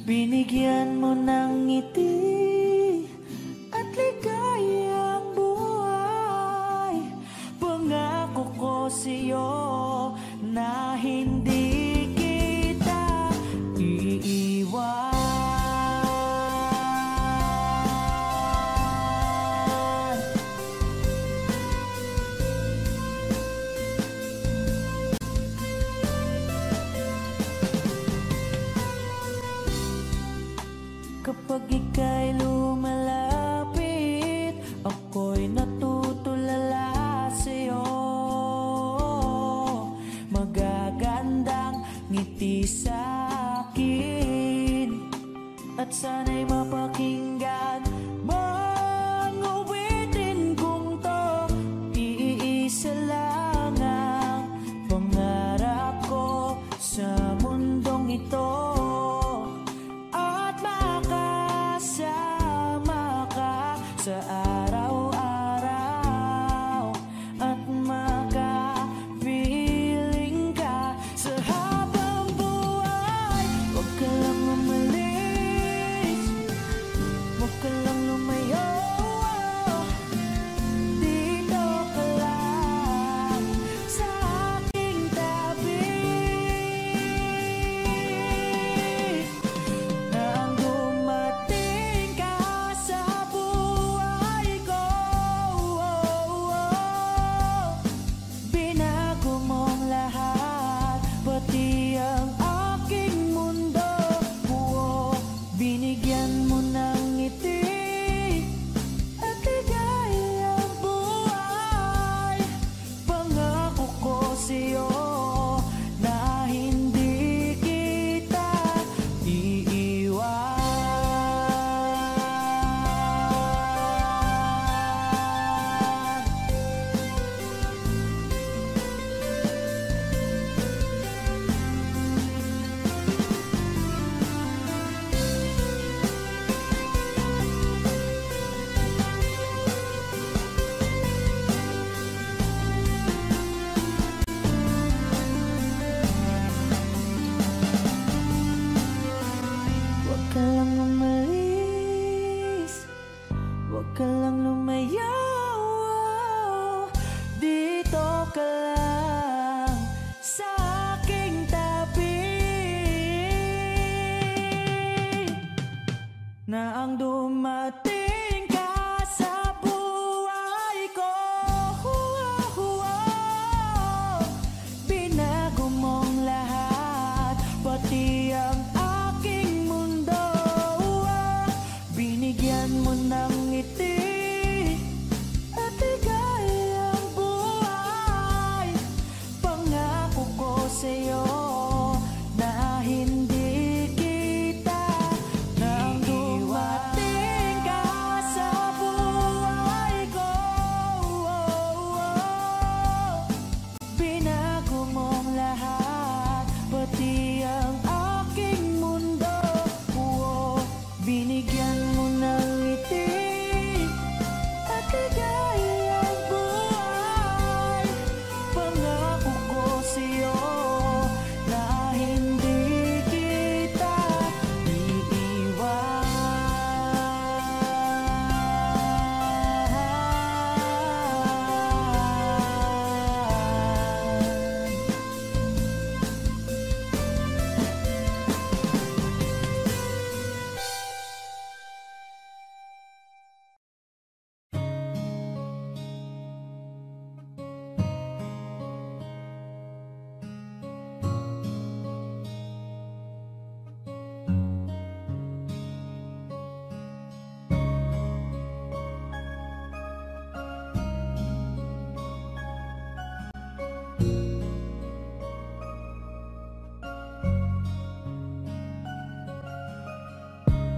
Binigyan mo ng ngiti at ligayang buhay. Pangako ko sa'yo na hindi kita iiwan. Kapag ika'y lumalapit, ako'y natutulala sa'yo. Magagandang ngiti sa'kin at sana'y mapakinggan mang awitin kong to. Iisa lang ang pangarap ko sa mundong ito, sa araw-araw at makapiling ka sa habang buhay. Huwag ka lang umalis, huwag ka lang lumayo, dito ka lang sa aking tabi. Nang dumating ka sa pati ang aking mundo. Binigyan mo ng ngiti at ligayang buhay. Pangako ko sa'yo na hindi kita iiwan. Huwag ka lang umalis, huwag ka lang lumayo, dito ka lang sa aking tabi. Na ang dumating ka sa buhay ko, binago mong lahat, pati ang aking mundo. Binigyan mo ng ngiti at ligayang buhay. Pangako ko sa'yo na hindi kita nang dumating ka sa buhay ko. Binago mong lahat, pati ang aking mundo. Binigyan mo ng ngiti at ligayang buhay. Pangako ko sa'yo na hindi kita iiwan.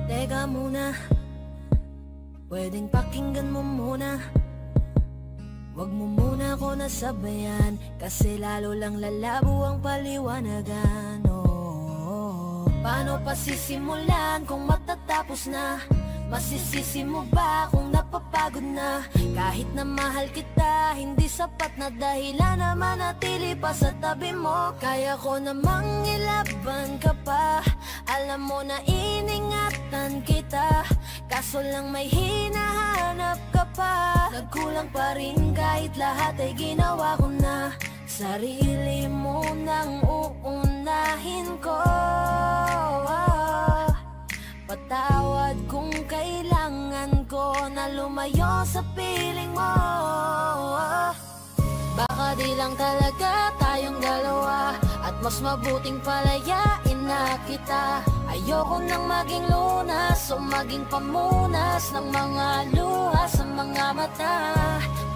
Teka muna, pwedeng pakinggan mo muna. Wag mo muna ako nasabayan, kasi lalo lang lalabo ang paliwanagan. Paano pa sisimulan kung matatapos na? Masisisi mo ba kung napapagod na? Kahit na mahal kita, hindi sapat na dahilan na manatili pa sa tabi mo. Kaya ko namang ilaban ka pa, alam mo na Masasaktan kita, kaso lang may hinahanap ka pa. Nagkulang pa rin kahit lahat ay ginawa ko na. Sarili mo nang uunahin ko. Patawad kung kailangan ko na lumayo sa piling mo. Baka di lang talaga tayong dalawa, at mas mabuting palayain na kita. Ayoko nang maging lunas o maging pamunas ng mga luha sa mga mata.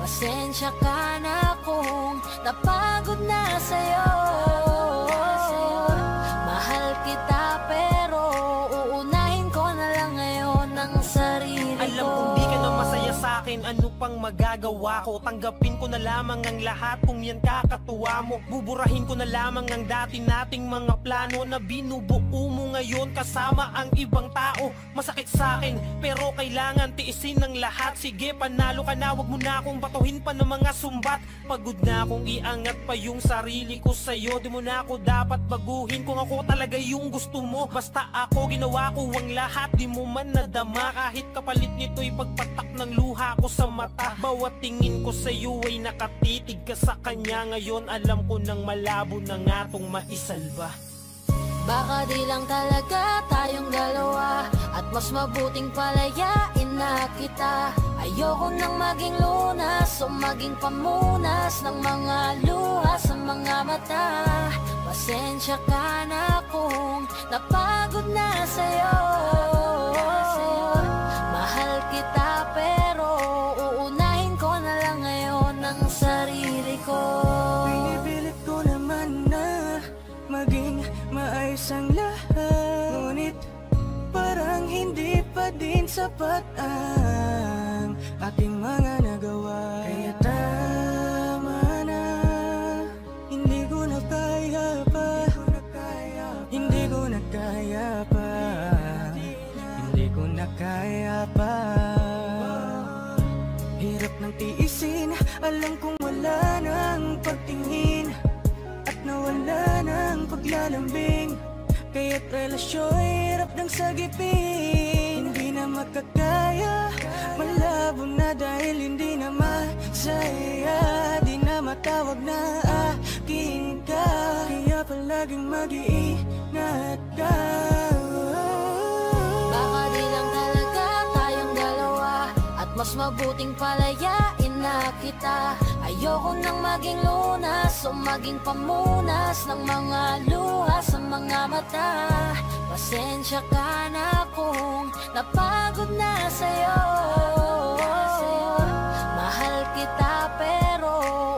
Pasensya ka na kung napagod na sa'yo. Mahal kita pero uunahin ko na lang ngayon ang sarili ko. Alam kong di ka na masaya sa'kin, ano pang magagawa ko? Tanggapin ko na lamang ang lahat kung yan kakatuwa mo. Buburahin ko na lamang ang dati nating mga plano na binubuo mo ngayon kasama ang ibang tao. Masakit sa'kin pero kailangan tiisin ng lahat. Sige, panalo ka na, wag mo na akong batuhin pa ng mga sumbat. Pagod na akong iangat pa yung sarili ko sa'yo. Di mo na ako dapat baguhin kung ako talaga yung gusto mo. Basta ako ginawa ko ang lahat, di mo man nadama. Kahit kapalit nito'y pagpatak ng luha ko sa mata. Bawat tingin ko sa'yo ay nakatitig ka sa kanya. Ngayon alam ko nang malabo na nga tong maisalba. Baka di lang talaga tayong dalawa, at mas mabuting palayain na kita. Ayoko nang maging lunas o maging pamunas ng mga luha sa mga mata. Pasensya ka na kung napagod na sa'yo. Mahal kita pero uunahin ko na lang ngayon ang sarili ko. Pinipilit ko naman na maging maayos ang lahat, ngunit parang hindi pa din sapat ang ating mga nagawa. Kaya tama na, hindi ko na kaya pa, hindi ko na kaya pa, hindi ko na kaya pa. Hirap ng tiisin, alam kong wala nang pagtingin at nawala ng paglalambing. Kaya't relasyo'y hirap ng sagipin. Hindi na makakaya, malabo na dahil hindi na masaya. Di na matawag na akin ka, kaya palaging mag-iingat ka. Baka di lang talaga tayong dalawa, at mas mabuting palayain na kita. Ayoko nang maging lunas o maging pamunas ng mga luha sa mga mata. Pasensya ka na kung napagod na sa'yo. Mahal kita pero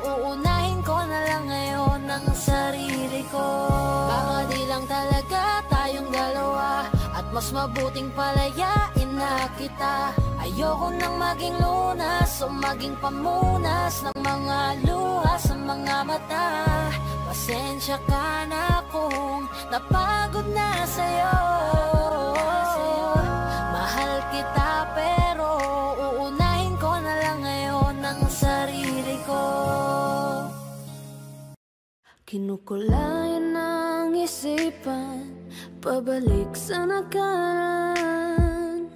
uunahin ko na lang ngayon ang sarili ko. Baka di lang talaga tayong dalawa, at mas mabuting palayain na kita. Ayoko nang maging lunas o maging pamunas ng mga luha sa mga mata. Pasensya ka na kung napagod na sa'yo. Mahal kita pero uunahin ko na lang ngayon ang sarili ko. Kinukulayan ng isipan, pabalik sa nakaraan.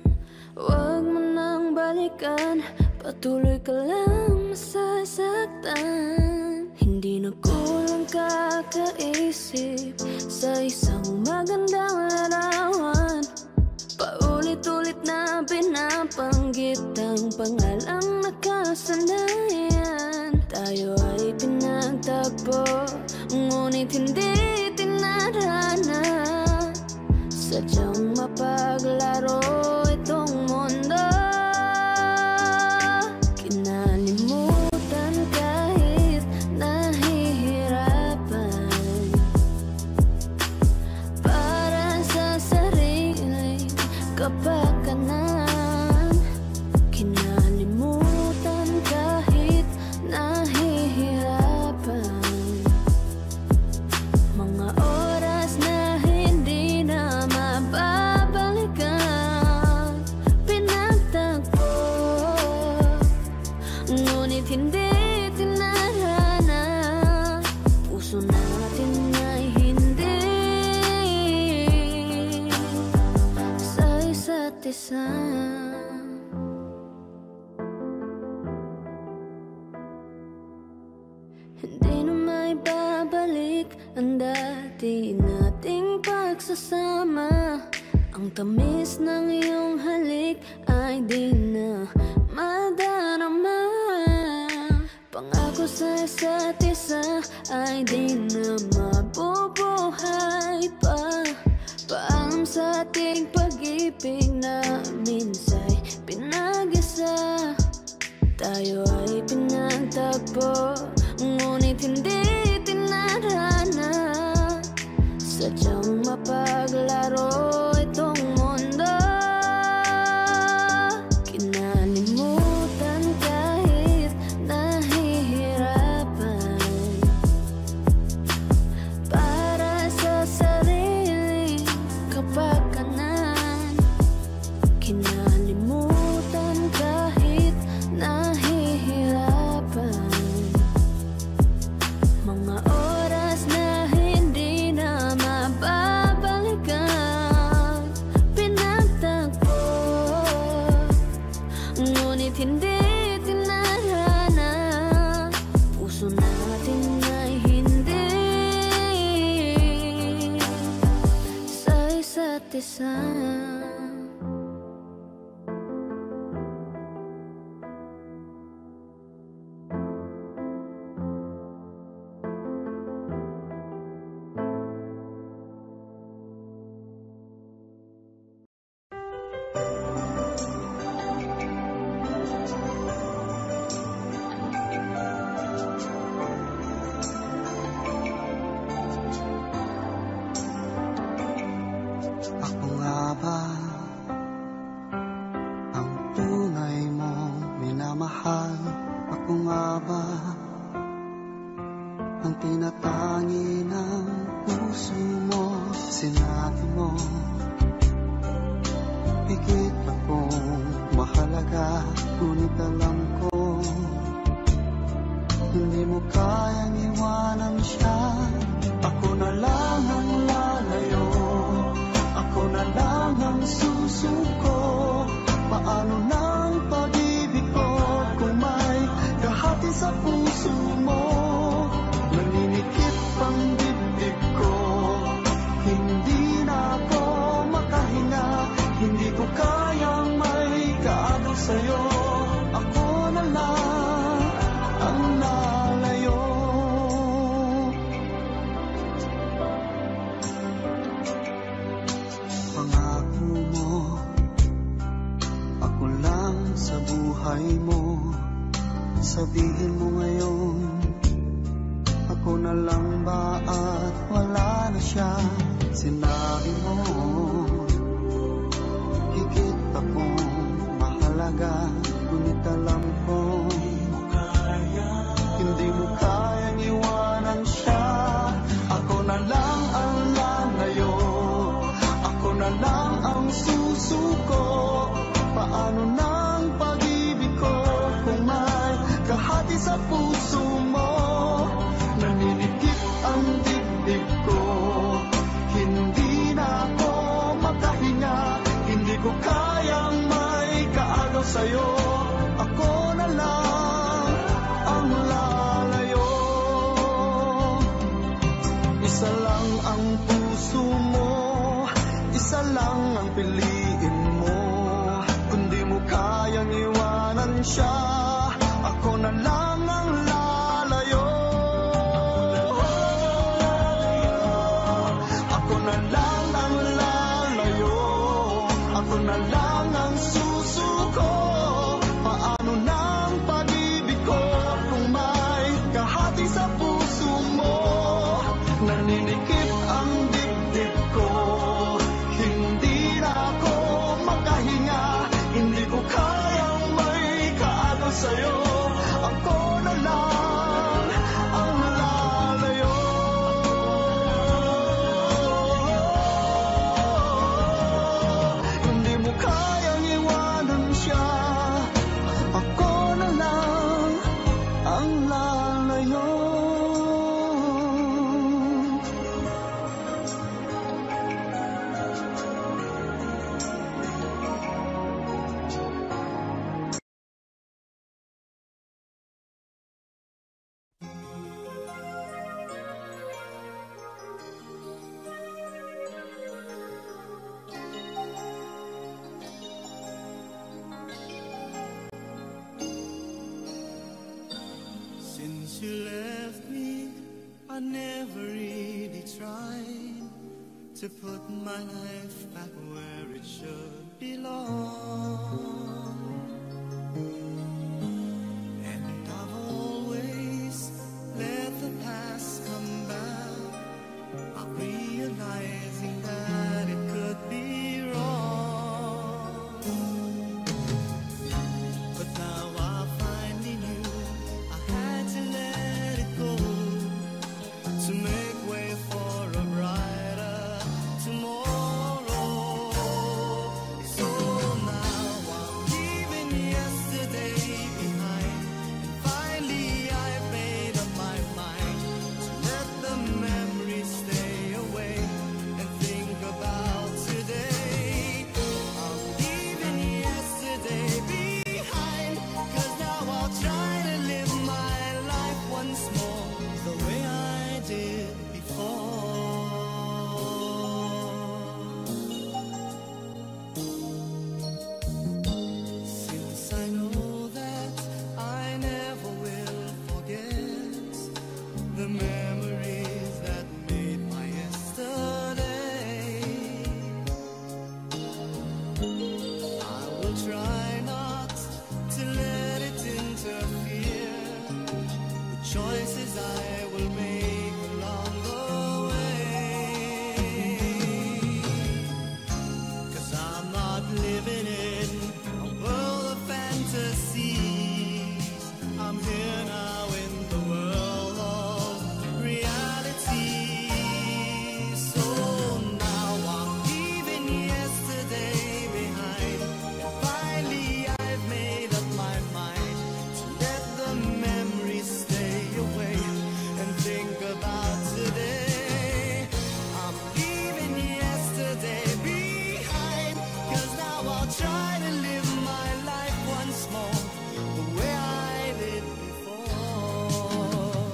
Huwag mo nang balikan, patuloy ka lang masasaktan. Hindi na kulang kakaisip sa isang magandang larawan. Paulit-ulit na pinapanggit ang pangalang nakasanayan. Tayo ay pinagtagpo, ngunit hindi tinadhana. Sadyang mapaglaro itong mundo. Kinalimutan kahit nahihirapan, para sa sariling kapakanan. Kinalimutan kahit nahihirapan, mga oras na hindi na mababalikan. isa. Hindi na maibabalik ang dati nating pagsasama. Ang tamis ng iyong halik ay di na madarama. Pangako sa isa't isa ay di na mabubuhay pa. Paalam sa ating pag-ibig na minsa'y pinag-isa. Tayo ay pinagtagpo, ngunit hindi tinarana. Sadyang mapaglaro itong mundo. Kinalimutan kahit nahihirapan, para sa sariling kapakanan. Kinalimutan kahit nahihirapan, mga oras na hindi na mababalikan. Pinagtagpo, ngunit hindi tinarana. Puso natin ay hindi sa isa't isa. Ako nga ba ang tunay mong minamahal? Ako nga ba ang tinatangi ng puso mo? Sinabi mo higit akong mahalaga, ngunit alam ko hindi mo kayang iwanan siya. Ako na lang ang lalayo, ako na lang ang susuko. Paano nang pag-ibig ko kung may kahati sa puso mo? Naninikip ang dibdib ko, hindi na ako makahinga. Hindi ko kayang may kaagaw sa'yo. Ako na lang ang lalayo. Pangako mo, ako lang sa buhay mo. Sabihin mo ngayon, ako na lang ba at wala na siya? Sinabi mo higit akong mahalaga, ngunit alam ko hindi mo kayang iwanan siya. Ako na lang ang lalayo, ako na lang ang susuko. Paano nang pag-ibig ko kung may kahati sa puso mo? Naninikip ang dibdib ko, hindi na ako makahinga. Hindi ko kayang may kaagaw sa'yo. Ako na lang ang lalayo. Isa lang ang puso mo, isa lang ang piliin mo. Kundi mo kayang iwanan siya, ako na lang ang lalayo. Ako na lang ang lalayo, ako na lang ang susuko. Paano nang pag-ibig ko kung may kahati sa puso mo? Naninikip ang dibdib ko, hindi na ako makahinga. Hindi ko kayang may kaagaw sa'yo. Ako na lang ang lalayo. Hindi mo kayang you left me, I never really tried to put my life back where it should belong. And I've always let the past come back, not realizing that it could be wrong. But now I finally knew I had to let it go to make way for a brighter tomorrow. So now I'm leaving yesterday behind, and finally I've made up my mind to let the memories stay away and think about today. I'm leaving yesterday behind, 'cause now I'll try to live my life once more the way I did before. Since I know that I never will forget the memories that made my yesterday, I will try not to let it interfere with choices I will make along the way. 'Cause I'm not living in a world of fantasies. I'm here now in the world of reality. So now I'm leaving yesterday behind, and finally I've made up my mind to let the memories stay away and think about today. I'm leaving yesterday behind, 'cause now I'll try to live my life once more the way I did before.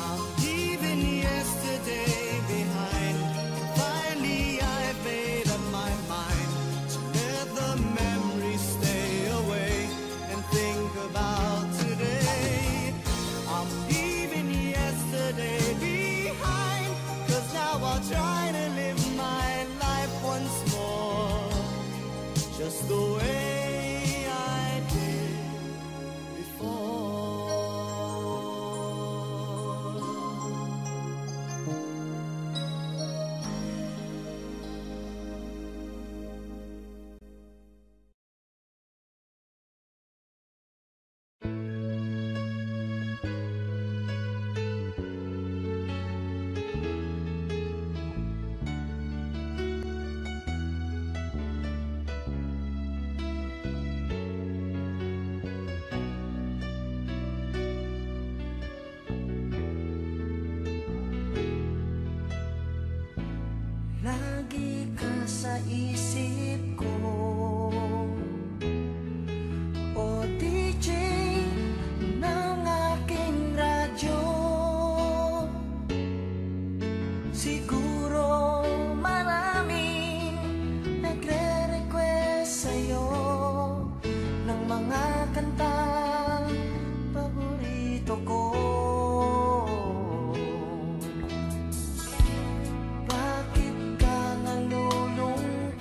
I'm leaving yesterday behind, and finally I've made up my mind to let the memories stay away and think about today. I'm leaving yesterday behind, 'cause now I'll try to live my life once more just the way I did before. Lagi ka sa isip ko, o DJ ng aking radyo. Siguro maraming nagre-request sa'yo ng mga kantang paborito ko. Bakit ka nalulungkot?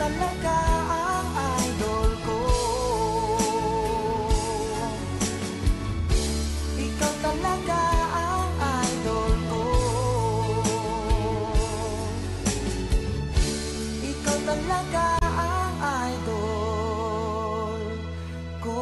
talaga ang idol ko. Ikaw talaga ang idol ko. Ikaw talaga ang idol ko.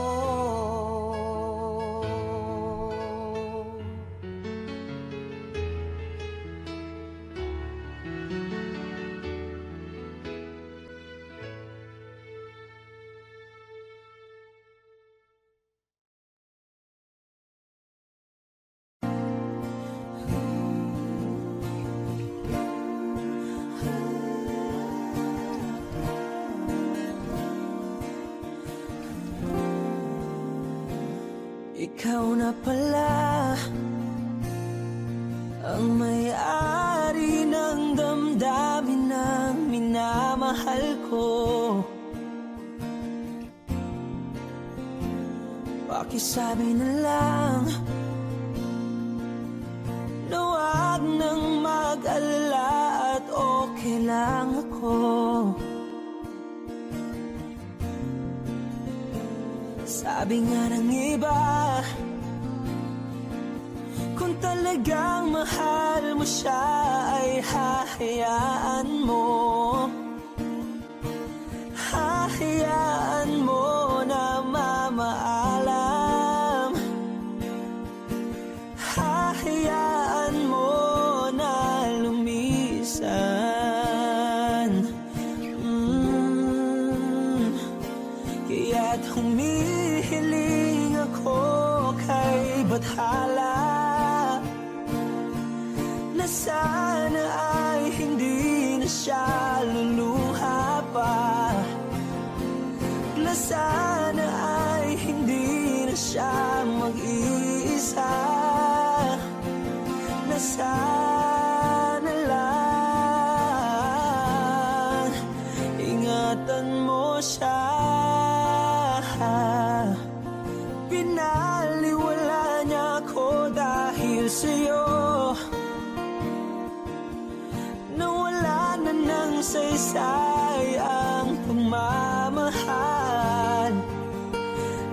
Ikaw na pala ang may-ari ng damdamin ng minamahal ko. Pakisabi na lang na wag nang mag-alala at okay lang ako. Sabi nga ng iba, kung talagang mahal mo siya ay hahayaan mo. Hahayaan mo na mamaalam. Hahayaan mo na lumisan. Kaya't humihiling ako kay Bathala na sana ay hindi na siya luluha pa, na sana ay hindi na siya mag-iisa, na sana lang ingatan mo siya. Pinaliwala niya ako dahil sa'yo, nawala na ng saysay ang pagmamahal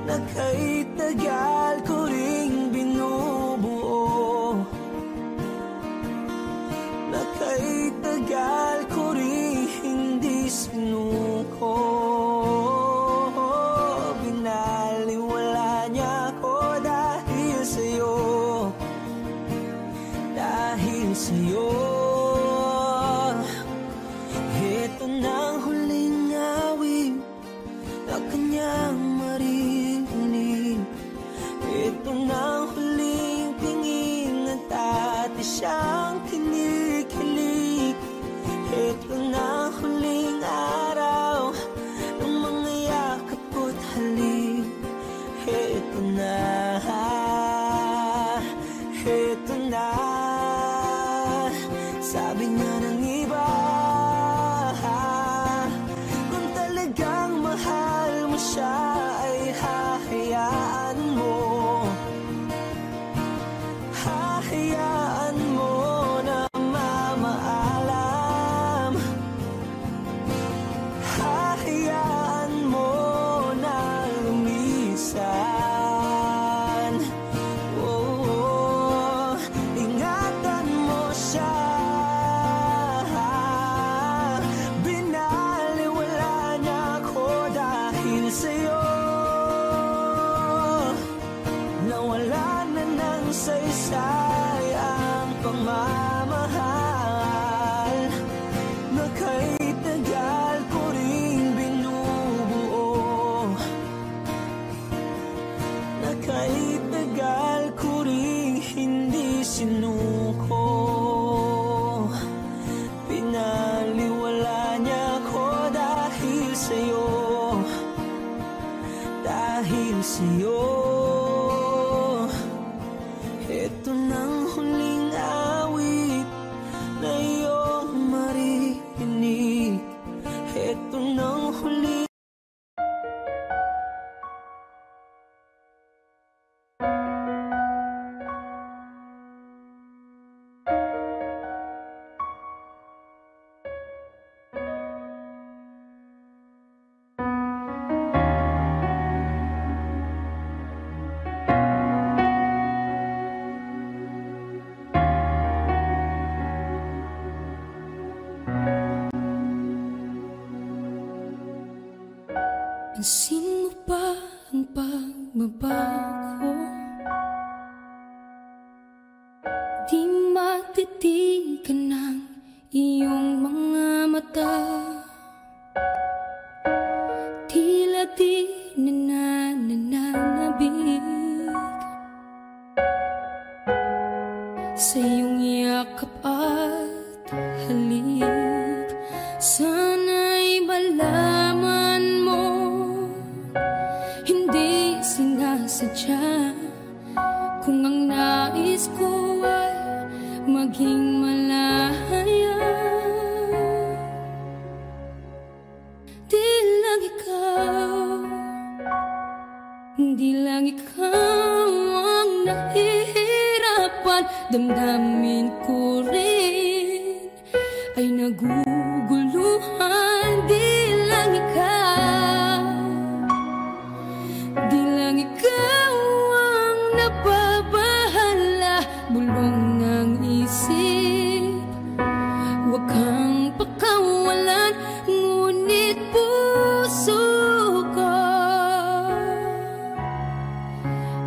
na kahit tagal ko ring binubuo, na kahit tagal ko ring hindi sinuko. Binaliwala niya ako dahil sa'yo, dahil sa'yo. Ito na ang huling awit na kanyang marinig. Ito na ang huling tingin at dati siyang kinikilig. Ito na ang huling araw ng mga yakap ko't halik. Ito na, ito na. Sabi nga ng iba, kung talagang mahal mo siya ay hahayaan mo. Hahayaan mo na mamaalam. Hahayaan mo na lumisan. Oh, ingatan mo siya. Binaliwala niya ako dahil sa'yo, nawala na ng saysay ang pagmamahal na kahit tagal ko ring binubuo, na kahit tagal ko ring hindi sinuko. Pinaliwala niya ako dahil sa'yo, dahil sa'yo. Ito nang huling awit na iyong marinig. Ito nang huling Pansin mo ba ang pagbabago? Di matitigan ng iyong mga mata. Tila di nananabig sa iyong yakap at halik. Sana'y malaman mo, hindi sinasadya. Kung ang nais ko ay maging malaya, di lang ikaw, di lang ikaw ang nahihirapan. Damdamin ko rin ay naguguluhan. Di lang ikaw, di lang ikaw ang nababahala. Bulong ng isip, huwag kang pakawalan. Ngunit puso ko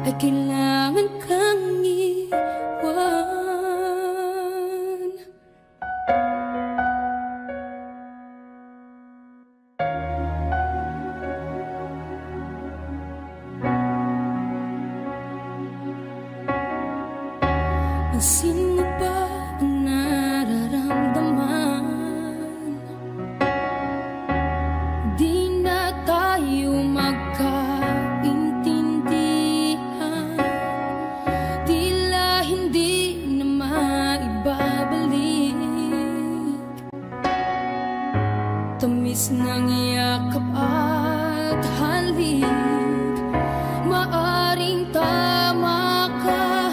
ay kailangan kang iwan. Pansin mo ba ang nararamdaman? Di na tayo magkaintindihan. Tila hindi na maibabalik tamis ng yakap at halik. Maaring tama ka,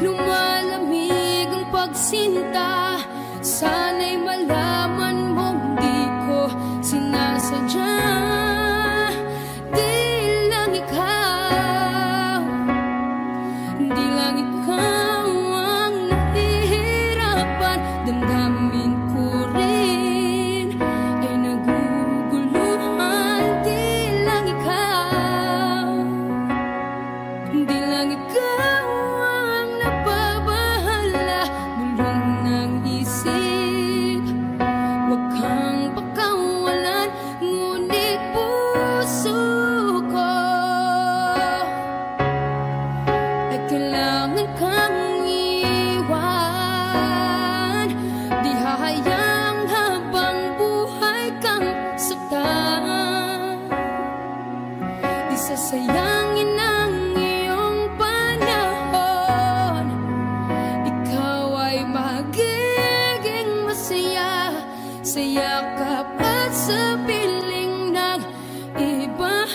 lumalamig ang pagsinta. Sana'y malaman mong di ko sinasadya. Di lang ikaw, di lang ikaw ang nahihirapan. Damdamin ko rin ay naguguluhan. Di lang ikaw, di lang ikaw ang nababahala. Bulong ng isip, huwag kang pakawalan. Ngunit puso ko ay kailangan kang iwan. Di hahayang habang buhay kang saktan. Di sasayangin ang iyong panahon. Ikaw ay magiging masaya sa yakap at sa piling ng iba.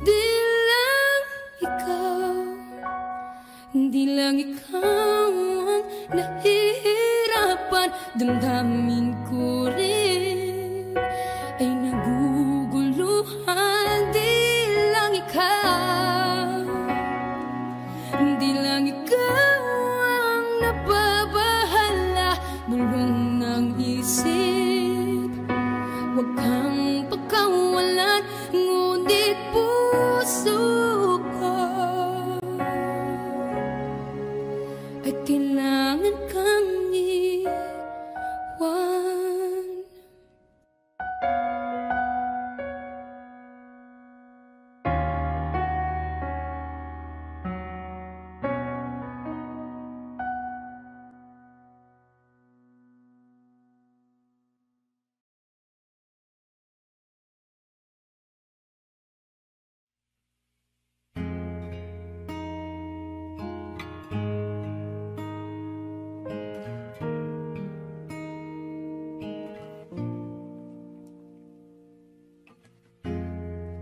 Di lang ikaw, di lang ikaw ang nahihirapan. Damdamin ko rin ay naguguluhan. Di lang ikaw, di lang ikaw ang nababahala. Bulong ng isip, huwag kang pakawalan. Ngunit puso ko ay kailangan kang iwan.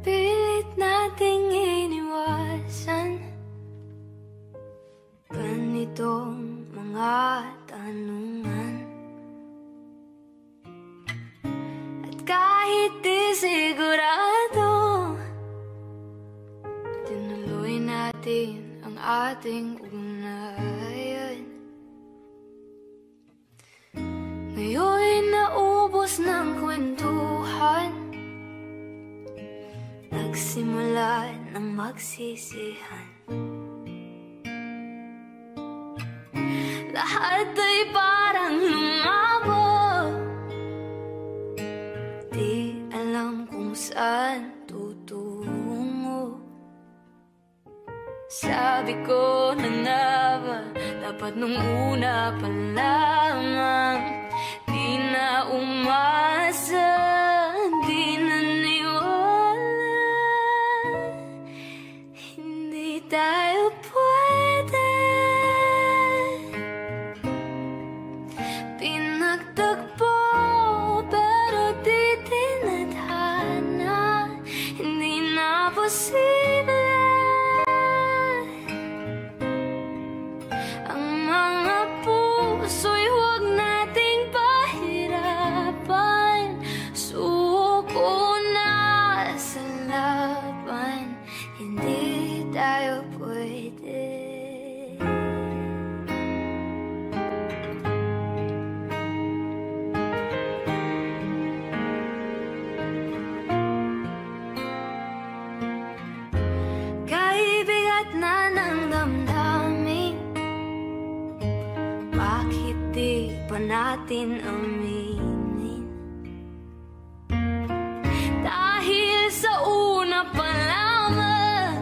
Pilit nating iniwasan ganitong mga tanungan. At kahit di sigurado, tinuloy natin ang ating ugnayan. simula ng magsisihan. Lahat ay parang lumabo, di alam kung saan tutungo. Sabi ko na nga ba, dapat nung una pa lamang. Di na umasa, di na niwala, hindi tayo pwede. Pinagtagpo pero di tinadhana, hindi na posible. Ang mga puso'y huwag nating pahirapan. Suko na sa laban, hindi tayo pwede. Kaibigat na ng damdamin, bakit di pa natin aminin? Dahil sa una pa lamang,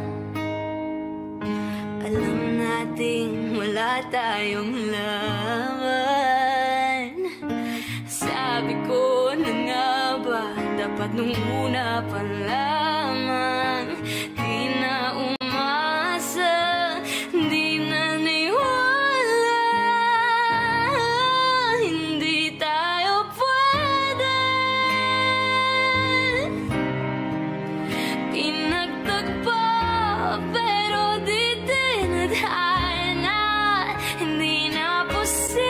alam nating wala tayong laban. Sabi ko na nga ba, dapat nung una pa lamang. Di na umasa, di na niwala, hindi tayo pwede. Pinagtagpo pero di tinadhana, hindi na posible.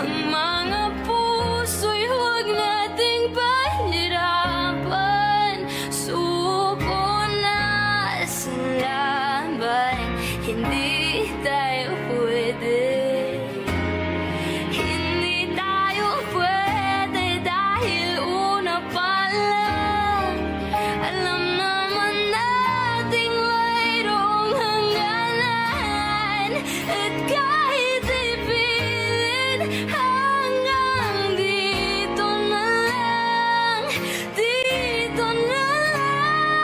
Ang mga puso'y huwag nating pahirapan. Suko na sa laban, hindi tayo pwede. Hindi tayo pwede dahil una pa lang, alam naman nating mayroong hangganan. At kahit ipilit, hanggang dito na lang, dito na lang.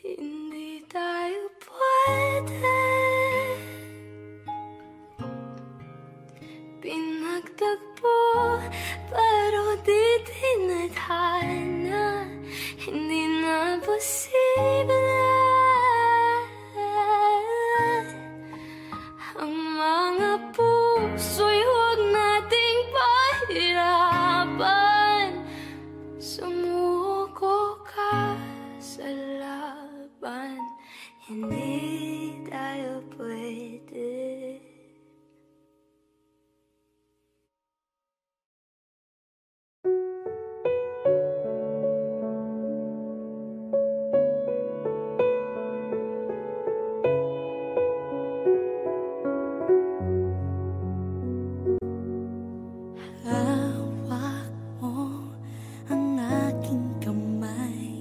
Hindi tayo pwede. Pinagtagpo pero di tinadhana, hindi na posible. Ang mga puso'y huwag nating pahirapan. Sumuko ka sa laban, hindi tayo pwede. Hawak mo ang aking kamay,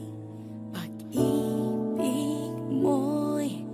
pag-ibig mo'y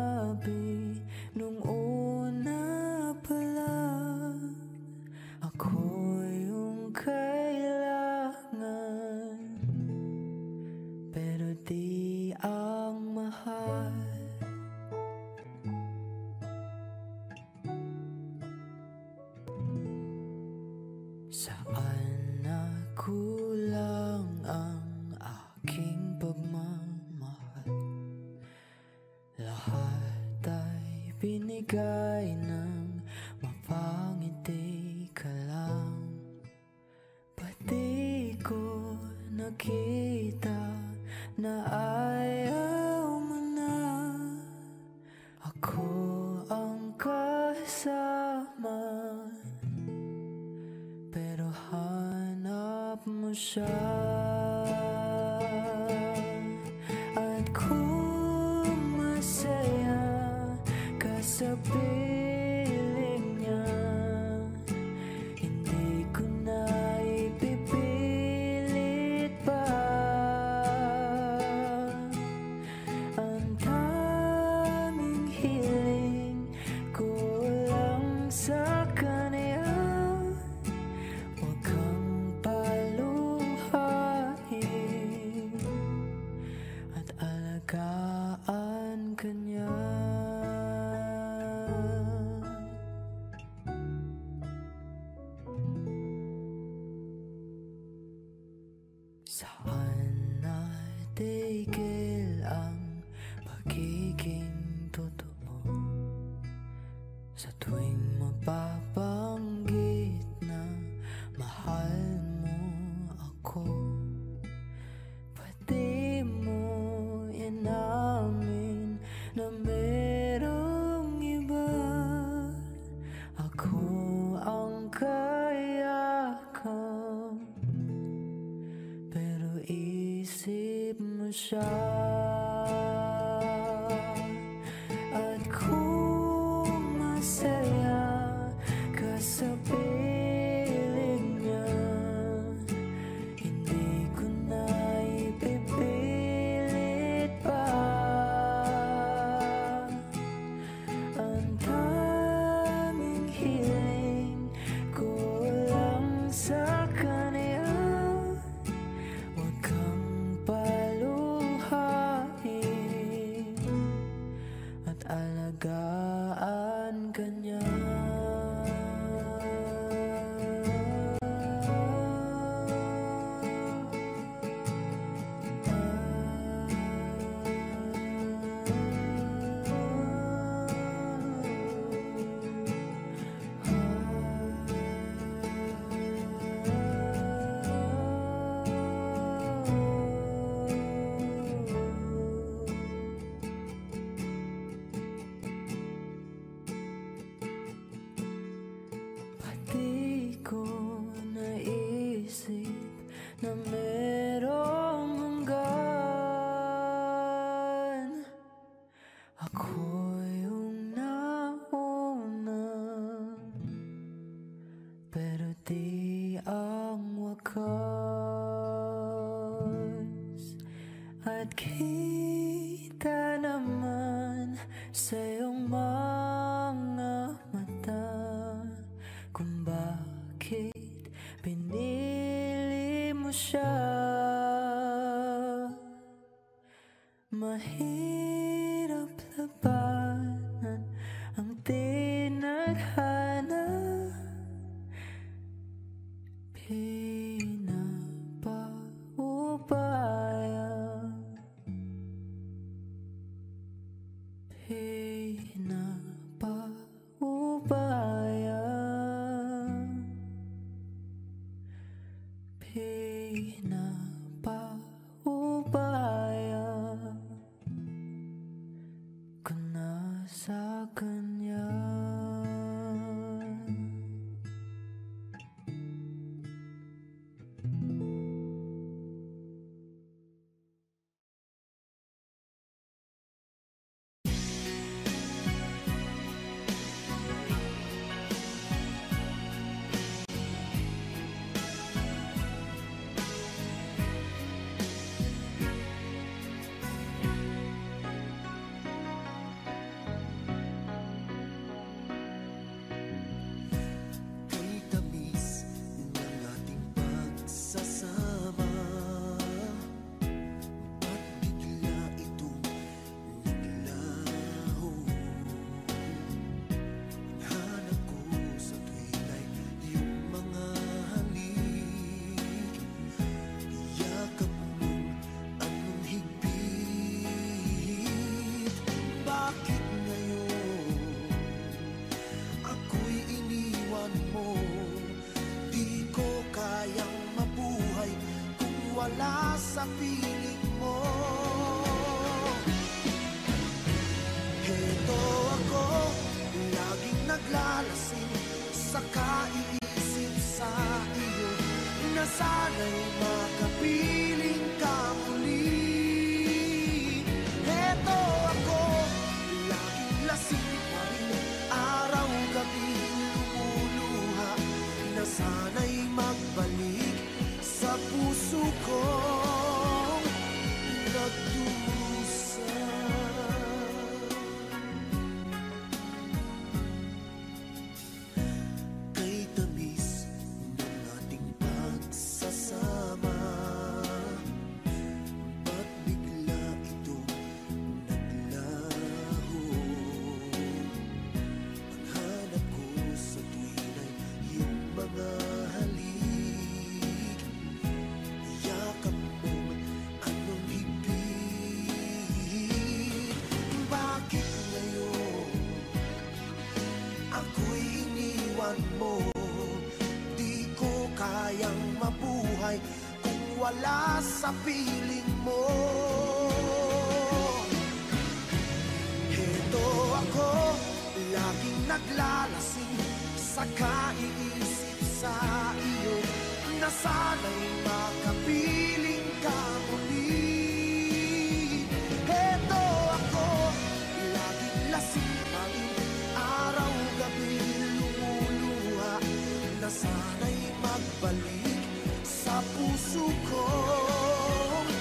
sinabi nung una pa lang, ako yung kailangan, pero di ang mahal. Saan nakulang ang aking pagmamahal? Lahat ay binigay ng mapangiti ka lang. Pati ko nakita na ayaw mo na. Ako ang kasama, pero hanap mo siya. At kung masaya ka sa piling niya, hindi ko na ipipilit pa. Ang tanging hiling ko lang sa kanya, huwag kang paluhain at alagaan ka niya. Saan natigil ang pagiging totoo? Sa tuwing mapabanggit na mahal mo ako, pati mo inamin na merong iba. Ako ang kayakap, pero isip mo siya. At kung masaya ka sa piling niya, hindi ko na ipipilit pa. Ang tanging hiling ko lang sa kanya, huwag kang paluhain at alagaan ka niya. Pati ko naisip na merong hanggan. Ako yung nauna, pero di ang wakas. At kita naman sa iyong mga mata kung bakit pinili mo siya. Mahirap labanan ang tinadhana, pinapaubaya, pinapaubaya, pinapaubaya ko na sa kanya. sa piling mo. Heto ako, laging naglalasing sa kaiisip sa iyo, na sana'y makapiling ka muli. Heto ako, laging lasing pa rin, araw-gabi lumuluha, na sana'y magbalik sa puso kong nagdusa. Kay tamis ng ating pagsasama, ba't bigla itong naglaho? Ang hanap ko sa tuwin ay iyong mga halik, yakap mong anong higpit. Bakit ngayon ako'y iniwan mo? Di ko kayang mabuhay kung wala sa piling mo. Heto ako, laging naglalasing sa kaiisip sa iyo, na sana'y makapiling ka muli. Heto ako, laging lasing pa rin, araw-gabi lumuluha, na sana'y magbalik sa puso kong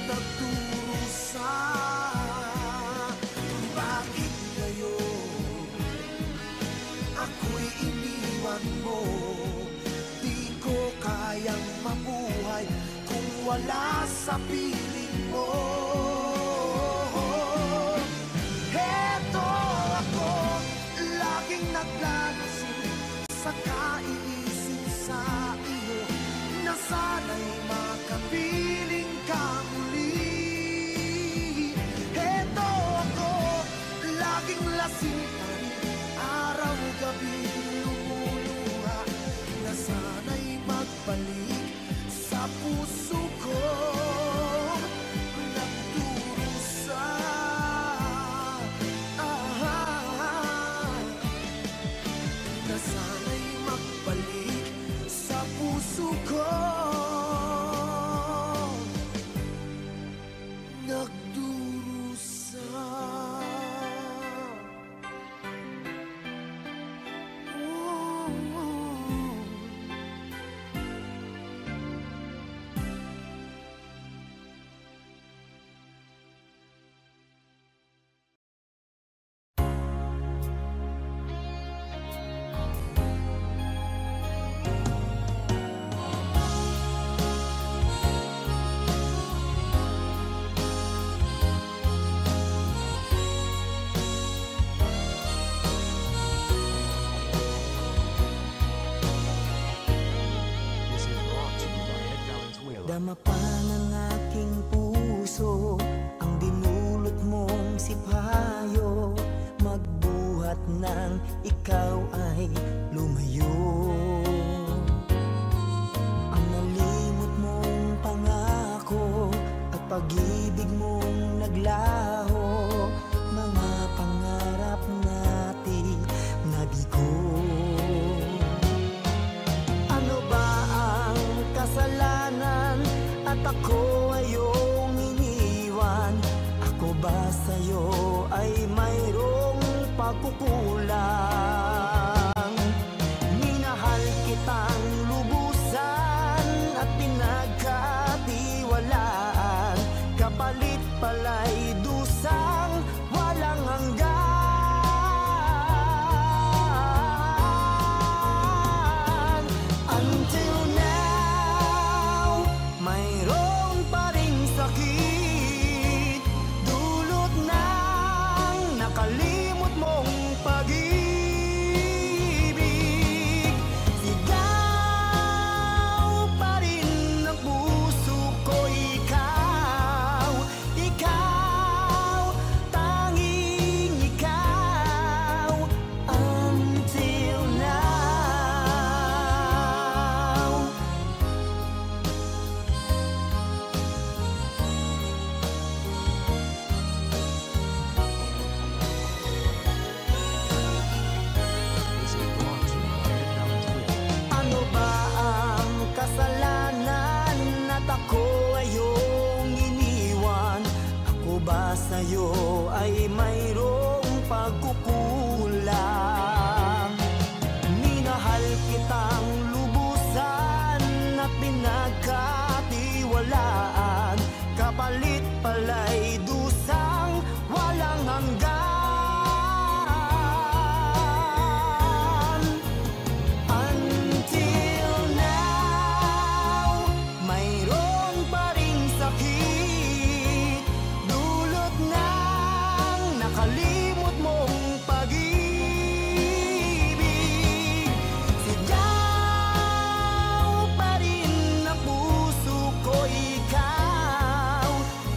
nagdurusa. Bakit ngayon ako'y iniwan mo? Di ko kayang mabuhay kung wala sa piling mo. Heto ako, laging naglalasing sa kaiisip sa iyo, na sana'y makapiling ka muli. Heto ako, laging lasing pa rin, araw-gabi lumuluha, na sana'y magbalik sa puso ko nagdurusa. Na sana'y magbalik sa puso ko nagdurusa. Dama pa ng aking puso ang dinulot mong sipayo, magbuhat ng ikaw ay lumayo. Ang nalimot mong pangako at pag-ibig mong naglaho, mga pangarap natin nabigo. Ano ba ang kasalanan at ako ay iyong iniwan? Ako ba sa'yo ay mayroong pagkukulang? Minahal kitang lubusan at pinagkatiwalaan, kapalit pala'y dusang walang hanggan. Until now, mayroon pa ring sakit, dulot ng nakalimot mong pag-ibig. Sigaw pa rin ang puso ko, ikaw, ikaw, tanging ikaw. Until now. sa'yo ay mayroong pagkukulang. Minahal kitang lubusan at pinagkatiwalaan, kapalit pala'y dusang walang hanggan. Until now, mayroon pa ring sakit, dulot ng nakalimot mong pag-ibig. Sigaw pa rin ang puso ko, ikaw,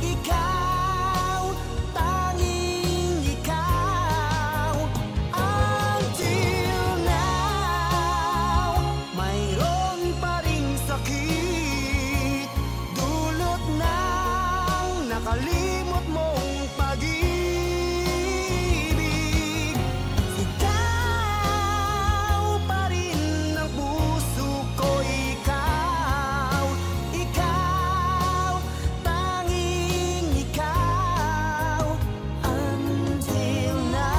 ikaw, tanging ikaw. Until now, mayroon pa ring sakit, dulot ng nakalimot mong pag-ibig. Sigaw pa rin ang puso ko, ikaw, ikaw, tanging ikaw. Until now.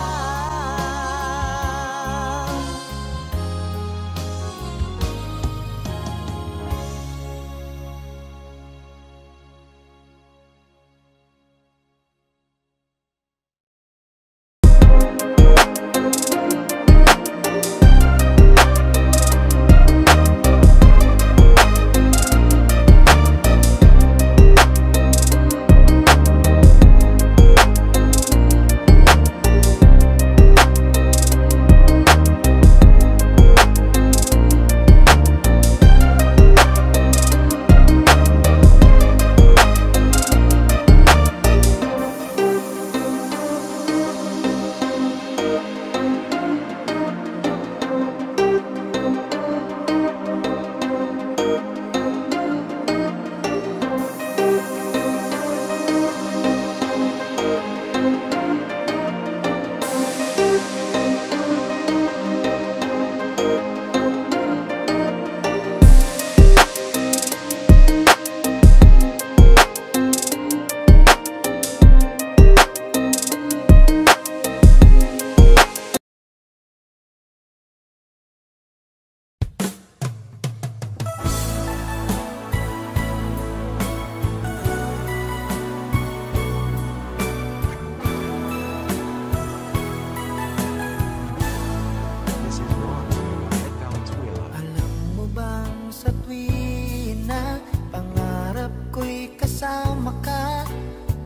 Alam mo bang sa tuwing na pangarap ko'y kasama ka,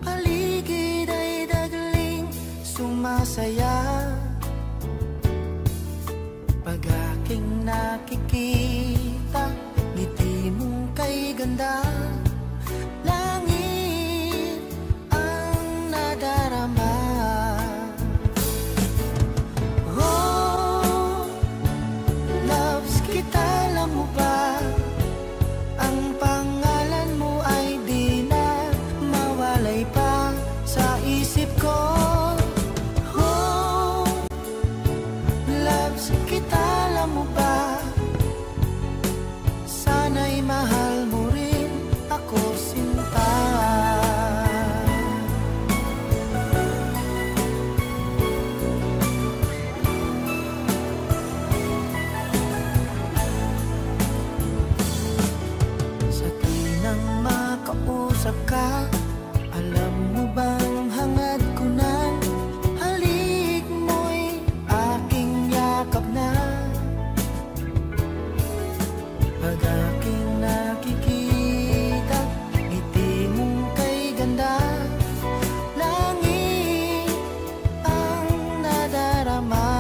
paligid ay dagling sumasaya. Pag aking nakikita, ngiti mong kay ganda, langit ang nadarama. Oh, loves kita, alam mo ba? Ang pangalan mo ay di na mawalay pa sa isip ko. Oh, loves kita, alam mo ba? Sana'y mahal mo rin ako, sinta. Sa tinang makausap ka, alam mo bang hangad ko ng halik mo'y aking yakap na. Pag aking nakikita, ngiti mong kay ganda, langit ang nadarama.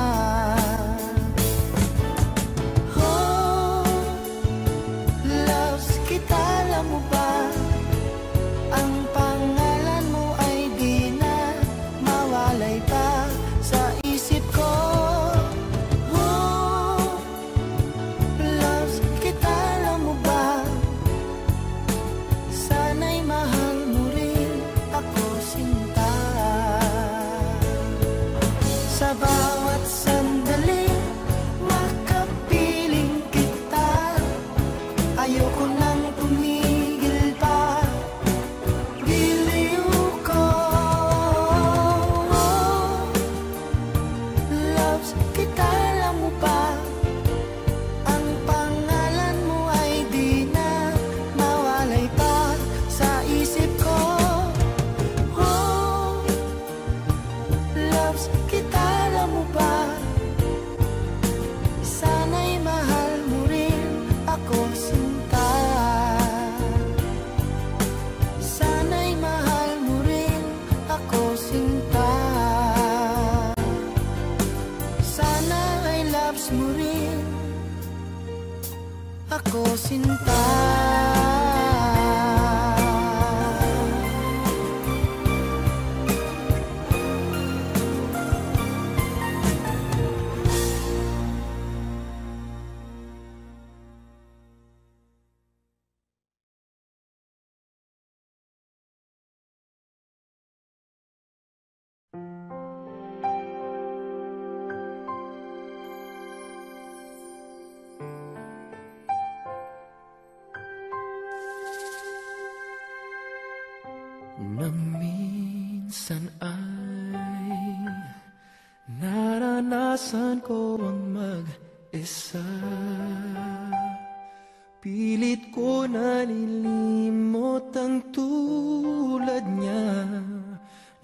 Oh, loves kita, alam mo ba? Ang pangalan mo ay di na mawalay pa sa isip ko. Oh, loves kita, alam mo ba? Sana'y mahal mo rin ako, sinta. Sa bawat sandali, makapiling kita. Ayoko nang tumigil pa, giliw ko. Nais mo rin ako sinta. Na minsan ay naranasan ko ang mag-isa. Pilit ko nalilimot ang tulad niya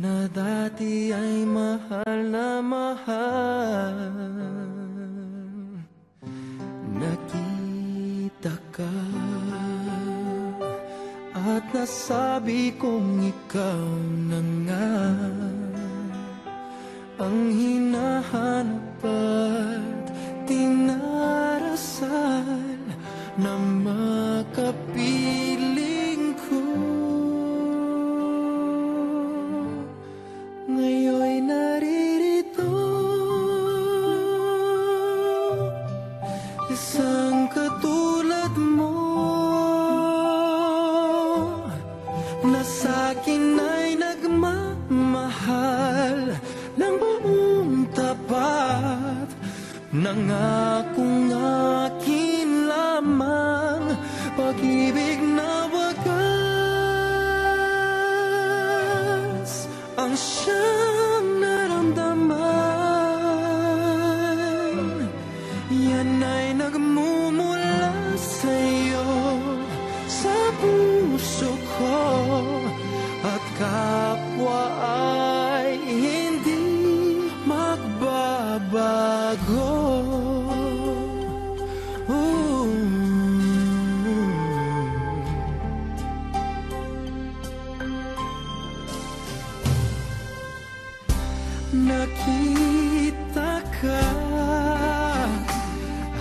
na dati ay mahal na mahal. Nakita ka at nasabi kong ikaw na nga ang hinahanap at tinarasal na makapiling ko. Ngayon'y naririto, isang katulad mo na sa'kin ay nagmamahal ng buong tapat. Nangakong akin lamang pag-ibig na wagas ang siyang naramdaman. Yan ay nagmumula sa'yo sa puso ko at kapwa ay hindi magbabago. Nakita ka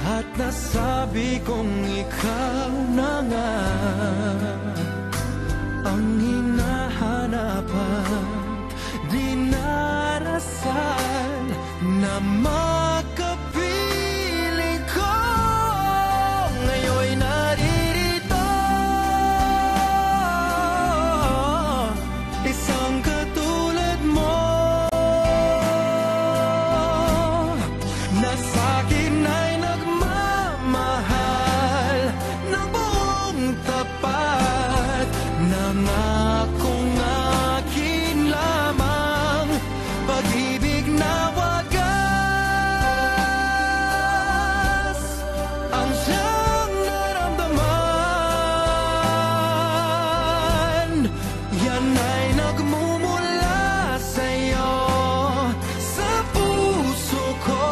at nasabi kong ikaw na nga ang hinahanap at dinarasal na makapiling ko. Ngayon'y naririto, isang katulad mo na sa'kin ay nagmamahal ng buong tapat. Nangakong akin lamang pag-ibig na wagas ang siyang naramdaman. Yan ay nagmumula sa'yo sa puso ko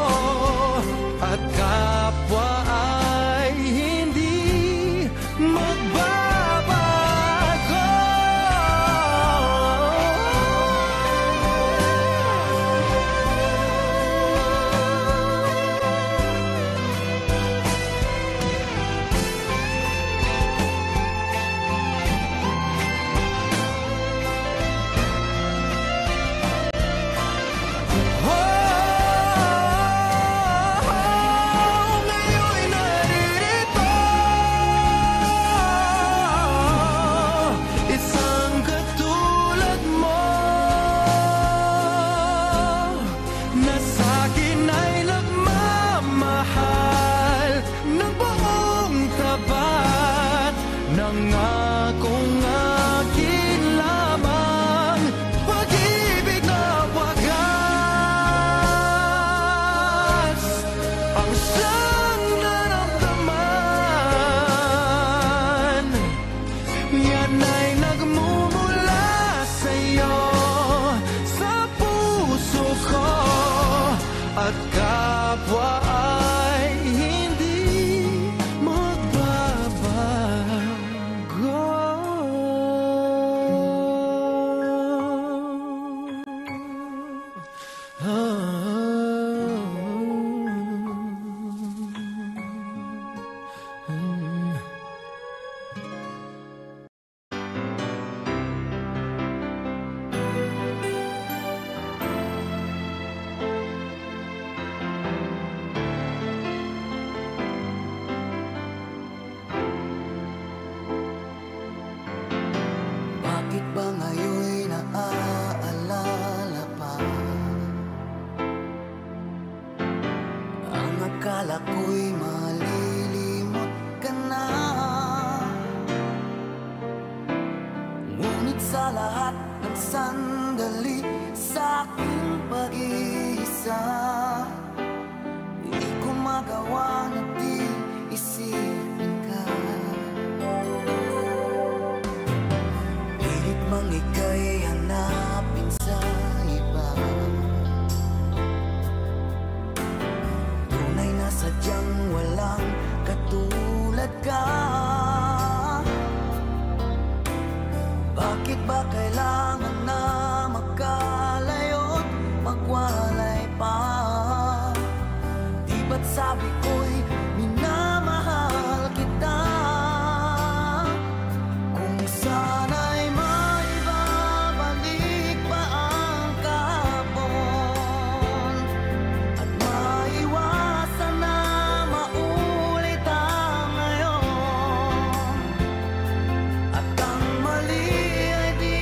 at kapwa ay hindi magbabago. Ngayon'y naririto, isang katulad mo na sa'kin ay nagmamahal ng buong tapat. Nangakong akin lamang pag-ibig na wagas ang siyang naramdaman. Yan ay nagmumula sa'yo sa puso ko at kapwa ay hindi magbabago. Akala ko'y malilimot ka na, ngunit sa lahat ng sandali sa aking pag-iisa, hindi ko magawa na di isipin ka. Pilit mang ika'y hanapin sa iba, tunay na sadyang walang katulad ka. Bakit ba kailangan na magkalayo't magwalay pa? Di ba't sabi ko'y minamahal kita? Kung sana'y maibabalik pa ang kahapon at maiwasan na maulit ang ngayon, at ang mali ay di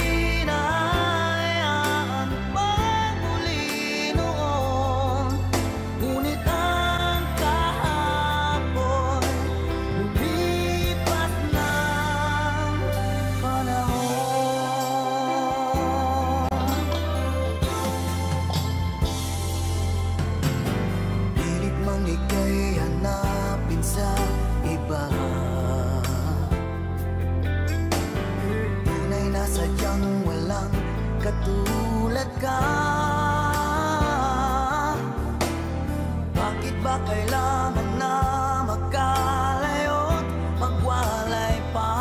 na hayaan magmuli noon. Ngunit ang kahapon lumipas ng panahon. Pilit mang ika'y hanapin sa iba, tunay na sadyang walang katulad ka. Bakit ba kailangan na magkalayo't magwalay pa?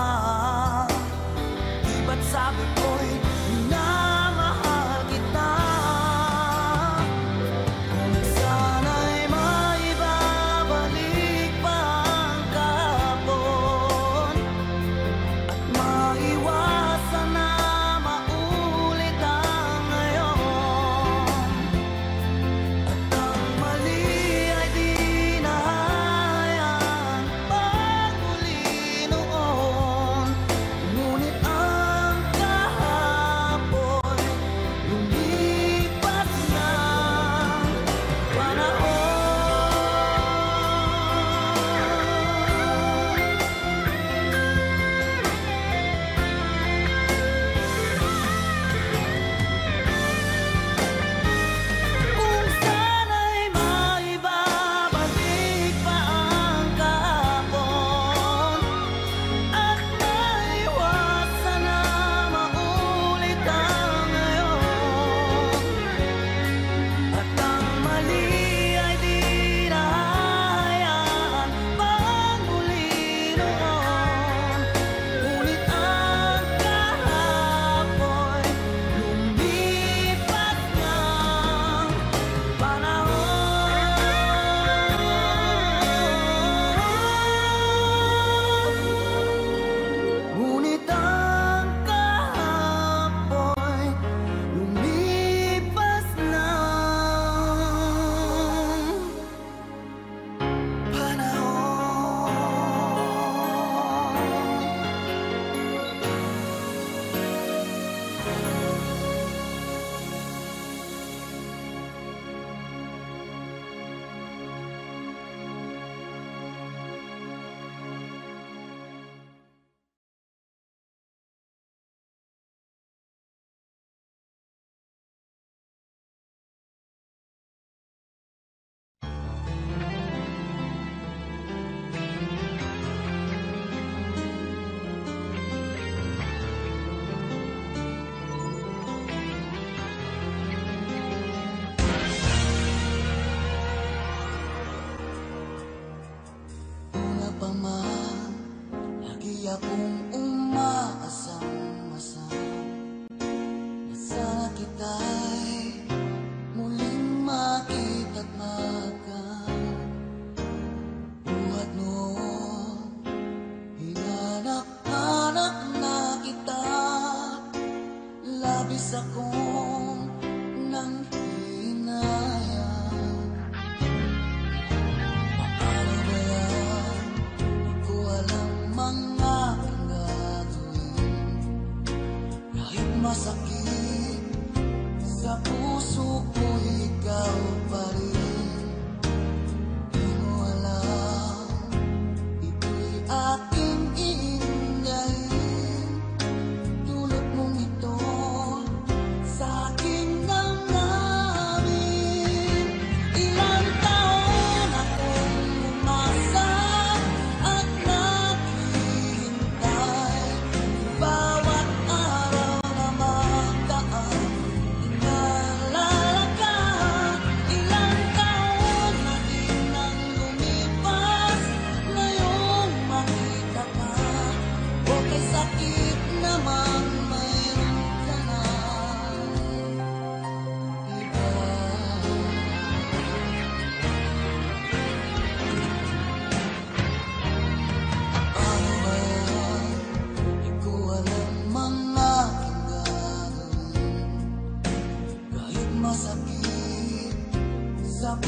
Di ba't sabi ko'y minamahal kita? Kung sana'y maibabalik pa ang kahapon at maiwasan na maulit ang ngayon, at ang mali ay di na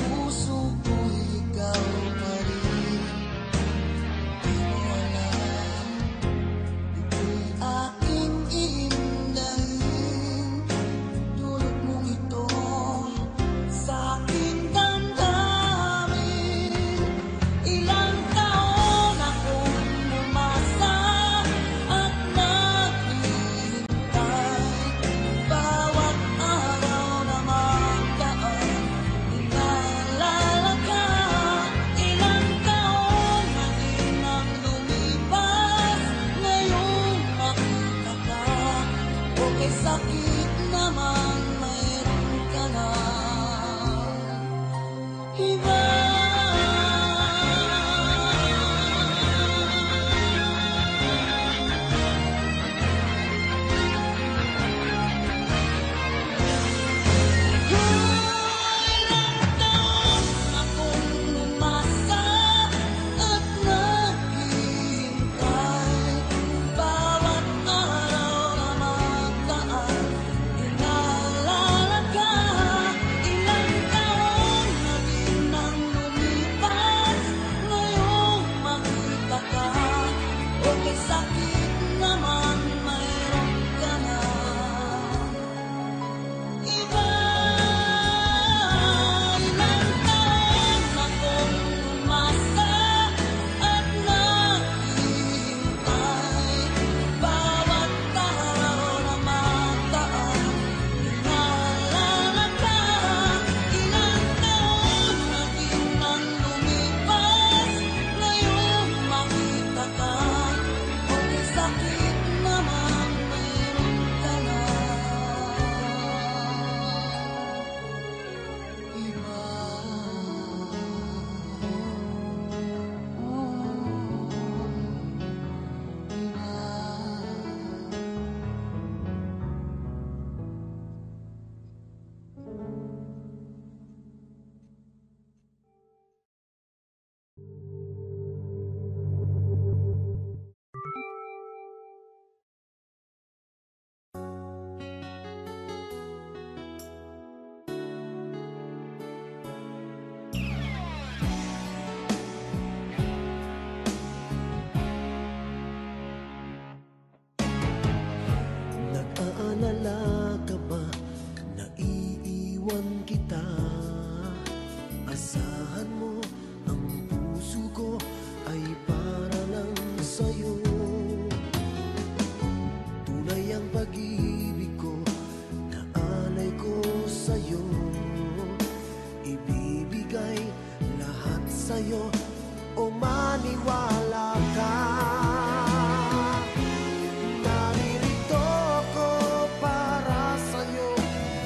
puso ko'y ikaw pa rin. Di mo alam, ito'y aking iindahin. Dulot mong ito sa aking damdamin. Ilang taon akong umasa at naghihintay. Bawat araw na magdaan, inaalala ka. Ilang taon na din ang lumipas, ngayong makita ka. Okay, sakit naman, mayroon ka na iba. Ilang taon akong umasa at naghihintay. Bawat araw na magdaan, inaalala ka. Ilang taon na din ang lumipas, ngayong makita ka. Okay, sakit naman, mayroon ka na iba. Ilang taon akong umasa at naghihintay. Bawat araw na magdaan, inaalala ka. Ilang taon na din ang lumipas, ngayong makita ka. Okay, sakit naman, mayroon ka na iba. Nag-aalala ka ba na iiwan kita? Asahan mo, ang puso ko ay para lang sa'yo. Tunay ang pag-ibig ko na alay ko sa'yo. Ibibigay lahat sa'yo o maniwala ka. Naririto ako para sa'yo,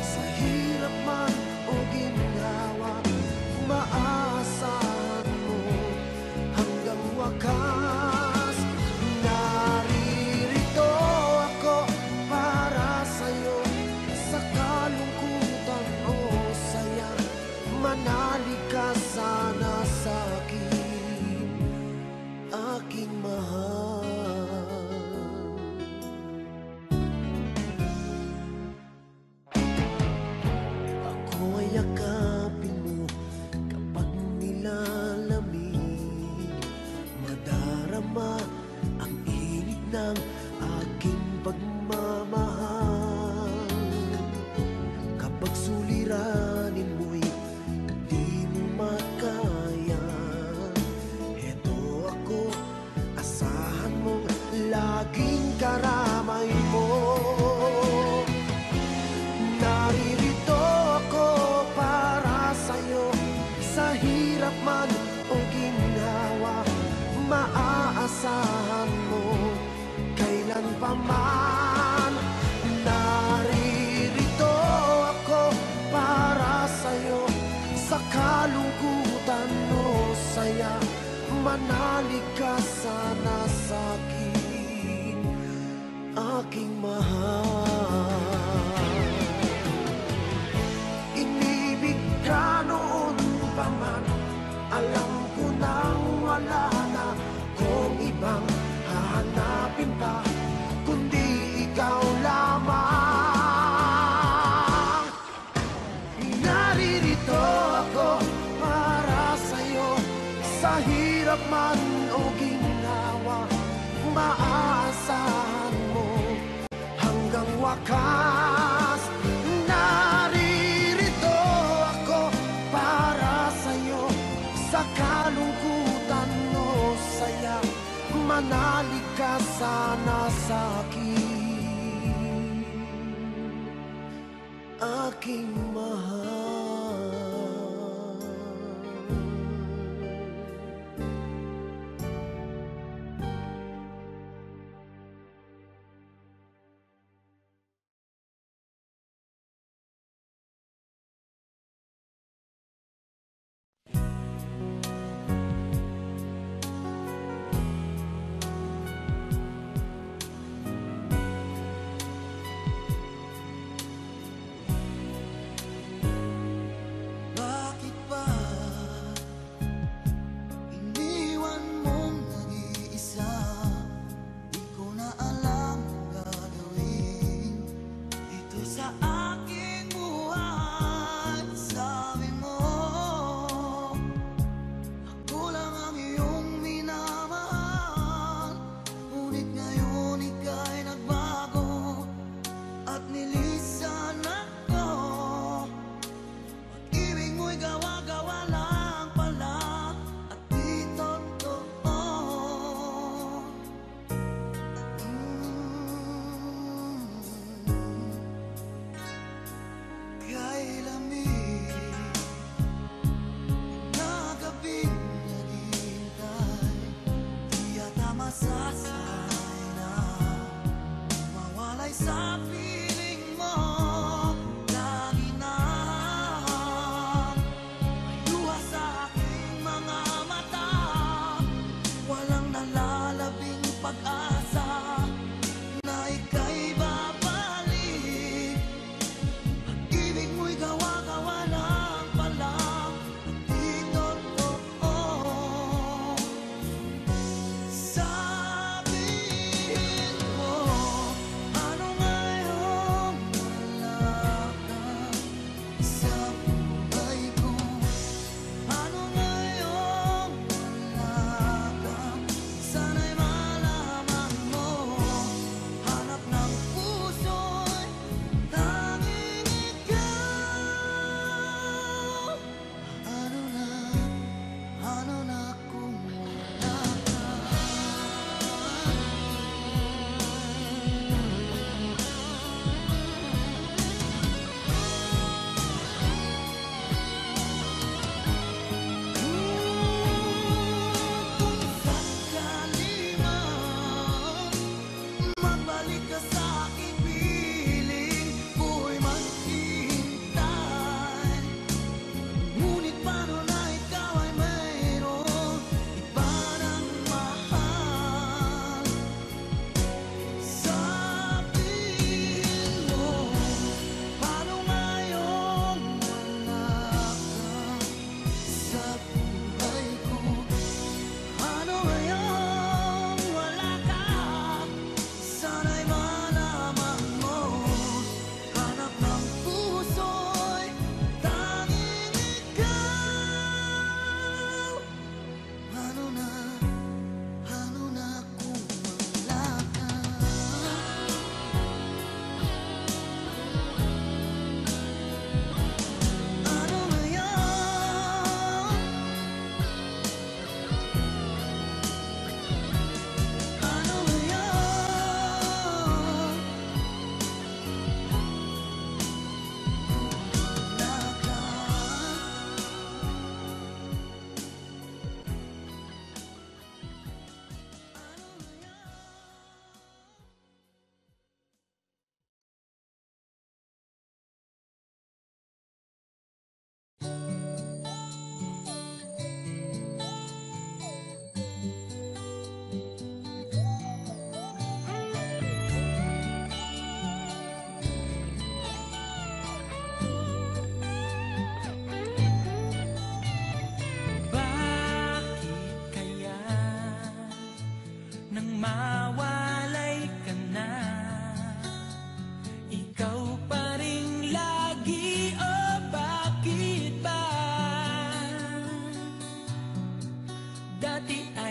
sa hirap man o ginhawa. Maaasahan mo hanggang wakas. Naririto ako para sa'yo, sa kalungkutan o saya. Manalig ka sana sa'kin, aking mahal. Ako ay yakapin mo kapag nilalamig. Madarama ang init ng aking pagmamahal. Kapag suliranin mo'y di mo makaya, heto ako, asahan mong laging karamay mo. Naririto ako para sa'yo, sa hirap man o ginhawa. Maaasahan mo kailan pa man. Naririto ako para sa'yo, sa kalungkutan o saya. Manalig ka sana sa'kin, aking mahal. Inibig ka noon pa man, alam ko nang wala na kung ibang hahanapin pa, kundi ikaw lamang. Naririto ako Sa hirap man o ginhawa, maaasahan mo hanggang wakas. Naririto ako para sa'yo, sa kalungkutan o saya, manalig ka sana sa'kin, aking mahal.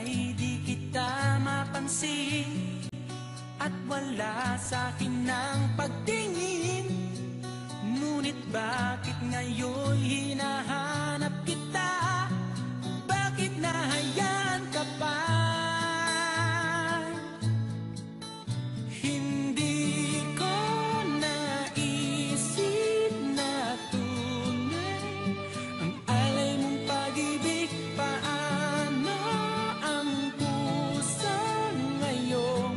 ay di kita mapansin at wala sa'kin ng pagtingin. Ngunit bakit ngayon hinahanap kita? Bakit nahayaan ka pa? Hindi ko naisip na tunay ang alay mong pag-ibig. Paano ang puso ngayon?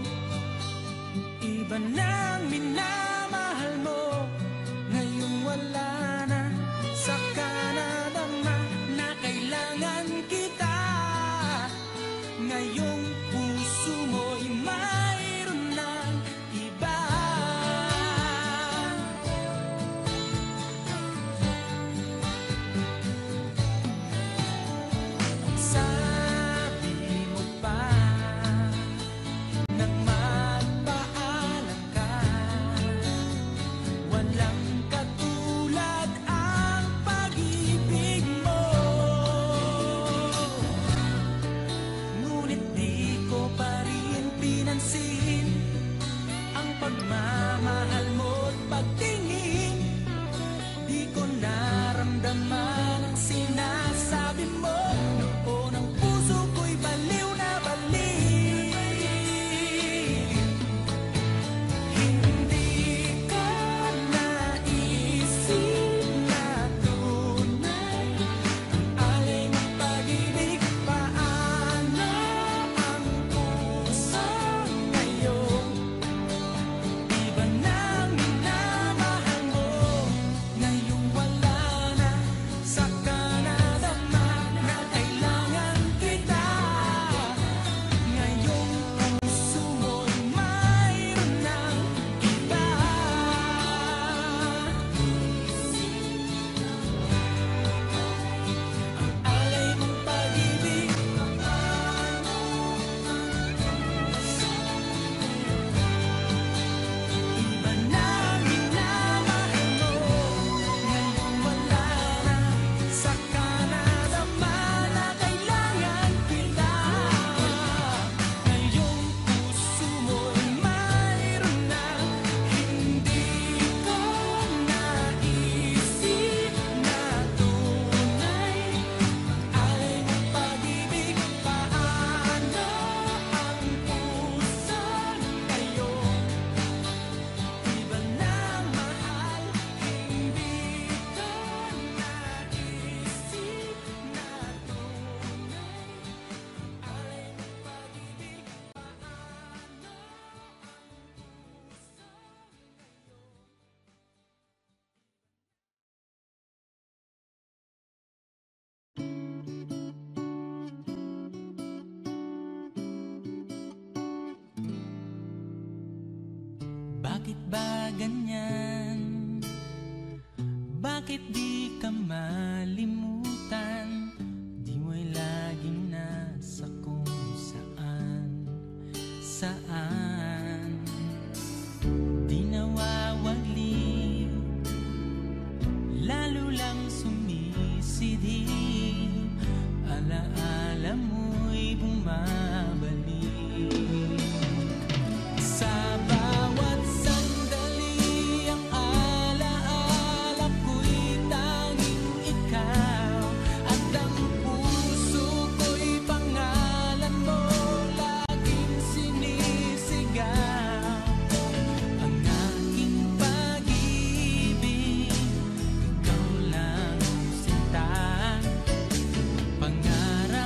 Iba nang minamahal mo, ngayong wala na. Saka nadama na kailangan kita. Ngayong puso mo'y mayroon ng iba. Sabi mo pa nang magpaalam ka, walang katulad ang pag-ibig mo. Ngunit di ko pa rin pinansin ang pagmamahal mo't pagtingin. Di ko naramdaman ang sinasabi mo. Noon ang puso ko'y baliw na baliw. Hindi ko naisip na tunay ang alay ng pag-ibig. Paano ang puso ngayon? Iba nang minamahal mo, ngayong wala na. Saka nadama na kailangan kita. Ngayong puso mo'y mayroon ng iba. Ang alay mong pag-ibig, iba nang minamahal mo, ngayong wala na. Saka nadama na kailangan kita. Ngayong puso mo'y mayroon na. Hindi ko naisip na tunay ang alay mong pag-ibig. Paano ang puso ngayon? Iba na mahal, hindi ko naisip na tunay ang alay mong pag-ibig. Bakit ba ganyan? Bakit di ka malimutan? Di mo'y laging nasa kung saan, saan. Di nawawagli, lalo lang sumisidhi. Alaala mo'y bumabalik. Sa bawat sandali, ang alaala ko'y tanging ikaw. At ang puso ko'y pangalan mo, laging sinisigaw. Ang aking pag-ibig, ikaw lang sinta. Pangarap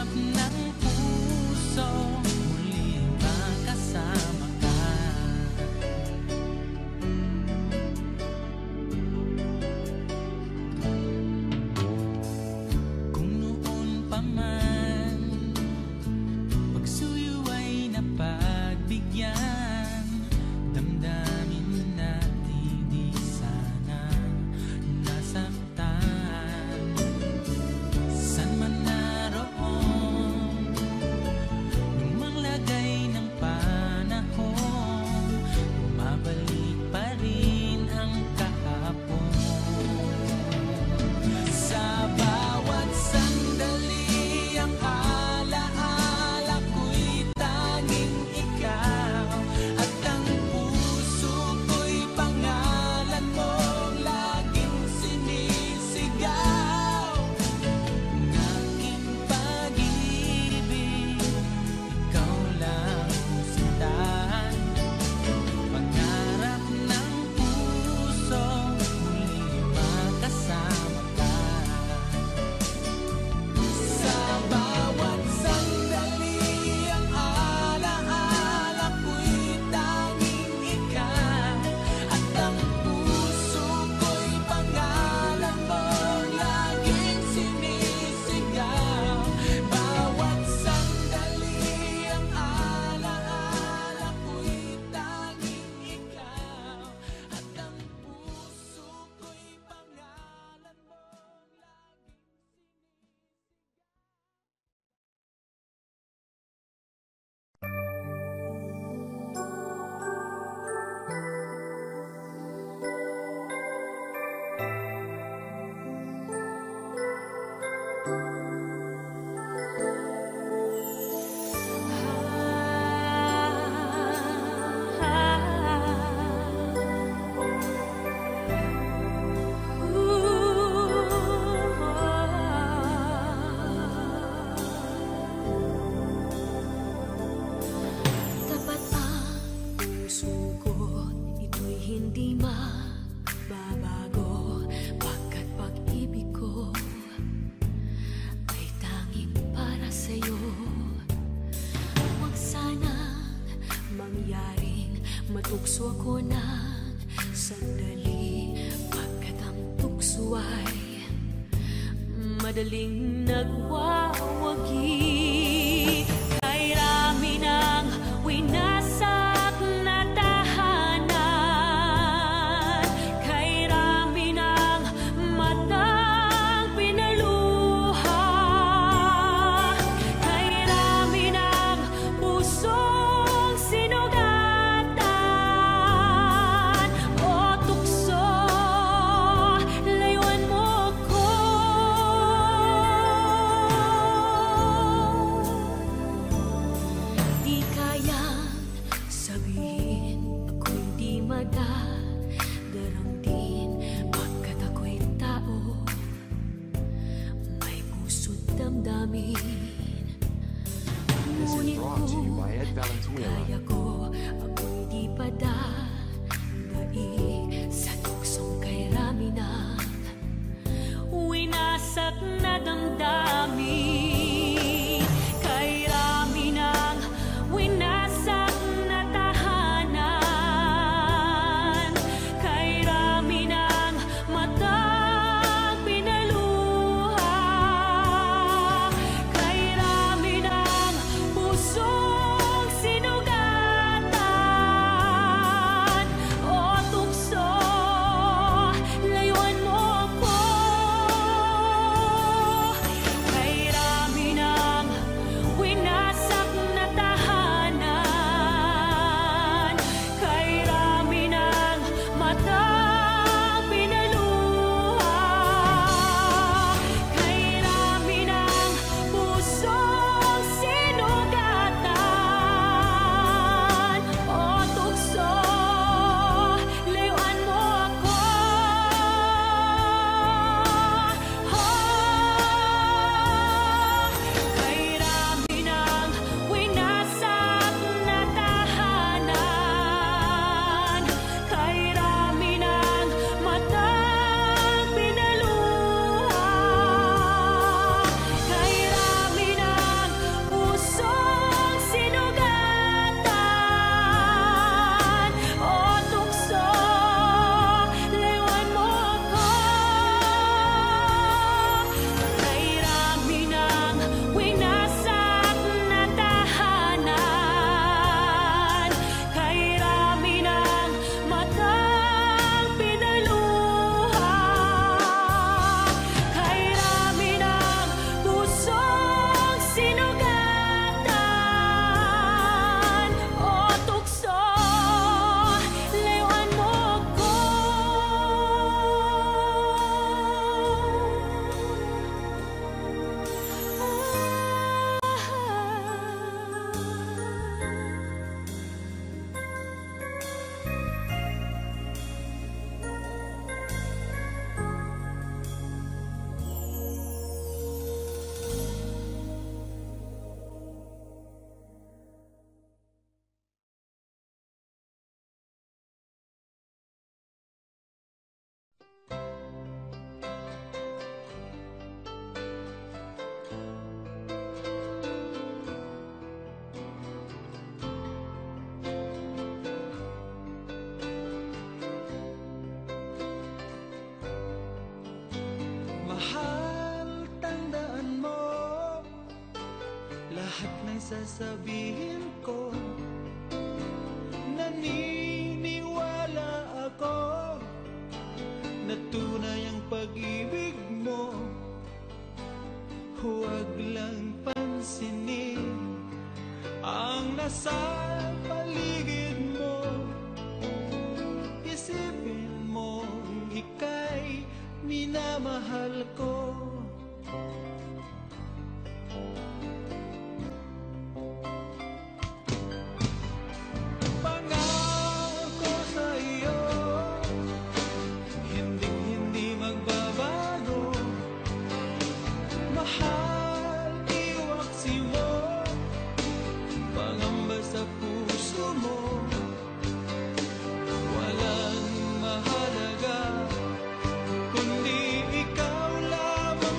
Tukso ako ng sandali, pagkat ang tukso ay madaling nagwawagi. Kay rami ng winasak na tahanan, kay rami ng matang pinaluha, kay rami ng pusong sinugatan. O tukso, layuan mo ko. Di kayang sabihin ako'y di madadarangdin, pagkat ako'y tao, may puso't damdamin. Ngunit kung kaya ko, ako'y di padadaig sa tuksong kay rami ng winasak na damdamin. Kay rami ng winasak na tahanan, kay rami ng matang pinaluha, kay rami ng pusong sinugatan. O tukso, layuan mo ko. Kay rami ng winasak na tahanan, kay rami ng matang pinaluha, kay rami ng pusong sinugatan. O tukso, layuan mo ako. Kay rami ng winasak na tahanan, kay rami ng matang pinaluha, kay rami ng pusong sinugatan. O tukso, layuan mo ako. Kay rami ng winasak na tahanan, kay rami ng matang pinaluha, kay rami ng pusong sinugatan. O tukso, layuan mo ko. Mahal, tandaan mo lahat ng sasabihin ko. Naniniwala ako na tunay ang pag-ibig mo. Huwag lang pansinin ang nasa paligid mo. Isipin mo ika'y minamahal ko. Pangako sa iyo, hindi magbabago. Mahal, iwaksi mo, pangamba sa puso mo. Walang mahalaga kundi ikaw lamang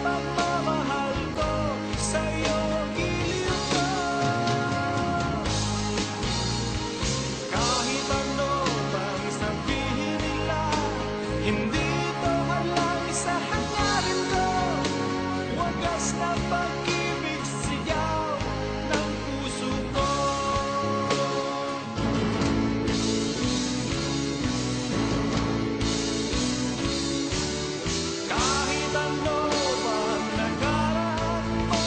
pagmamahal ko sa'yo, giliw ko. Kahit ano bang sabihin nila, hindi ito halang sa hangarin ko. Wagas na pag-ibig, sigaw ng puso ko. Kahit ano bang nakaraan mo,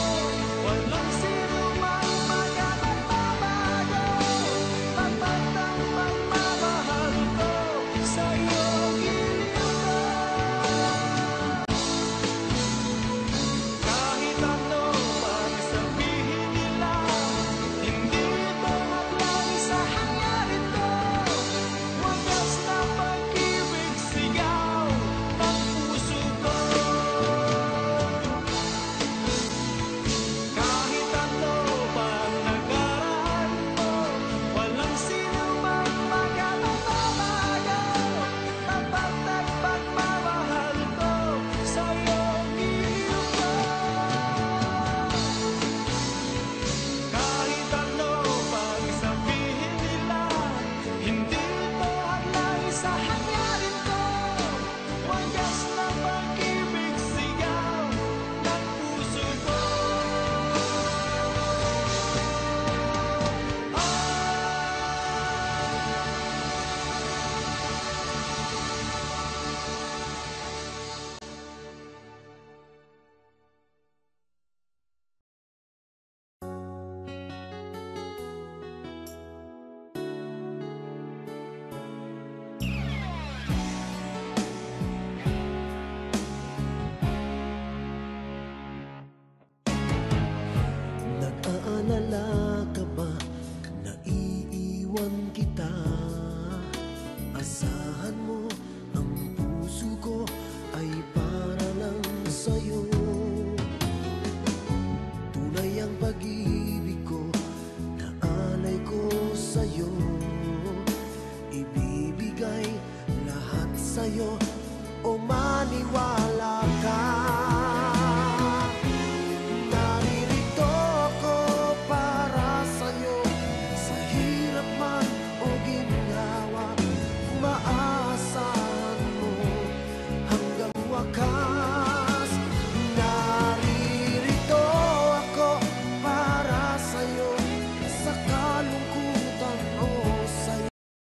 walang sino mang magbabago. Tapat ang pagmamahal ko sa'yo, giliw ko. Kahit ano pang sabihin nila, hindi ito hadlang sa hangarin ko. Wagas na pag-ibig, sigaw ng puso ko. Kahit ano pang nakaraan mo, walang sino mang magbabago. Tapat ang pagmamahal ko sa'yo, giliw ko. Kahit ano pang sabihin nila, hindi ito hadlang sa hangarin ko. Wagas na pag-ibig, sigaw ng puso ko. Nag-aalala ka ba na iiwan kita? Asahan mo, ang puso ko ay para lang sa'yo. Tunay ang pag-ibig ko, na alay ko sa'yo. Ibibigay lahat sa'yo, o maniwala ka.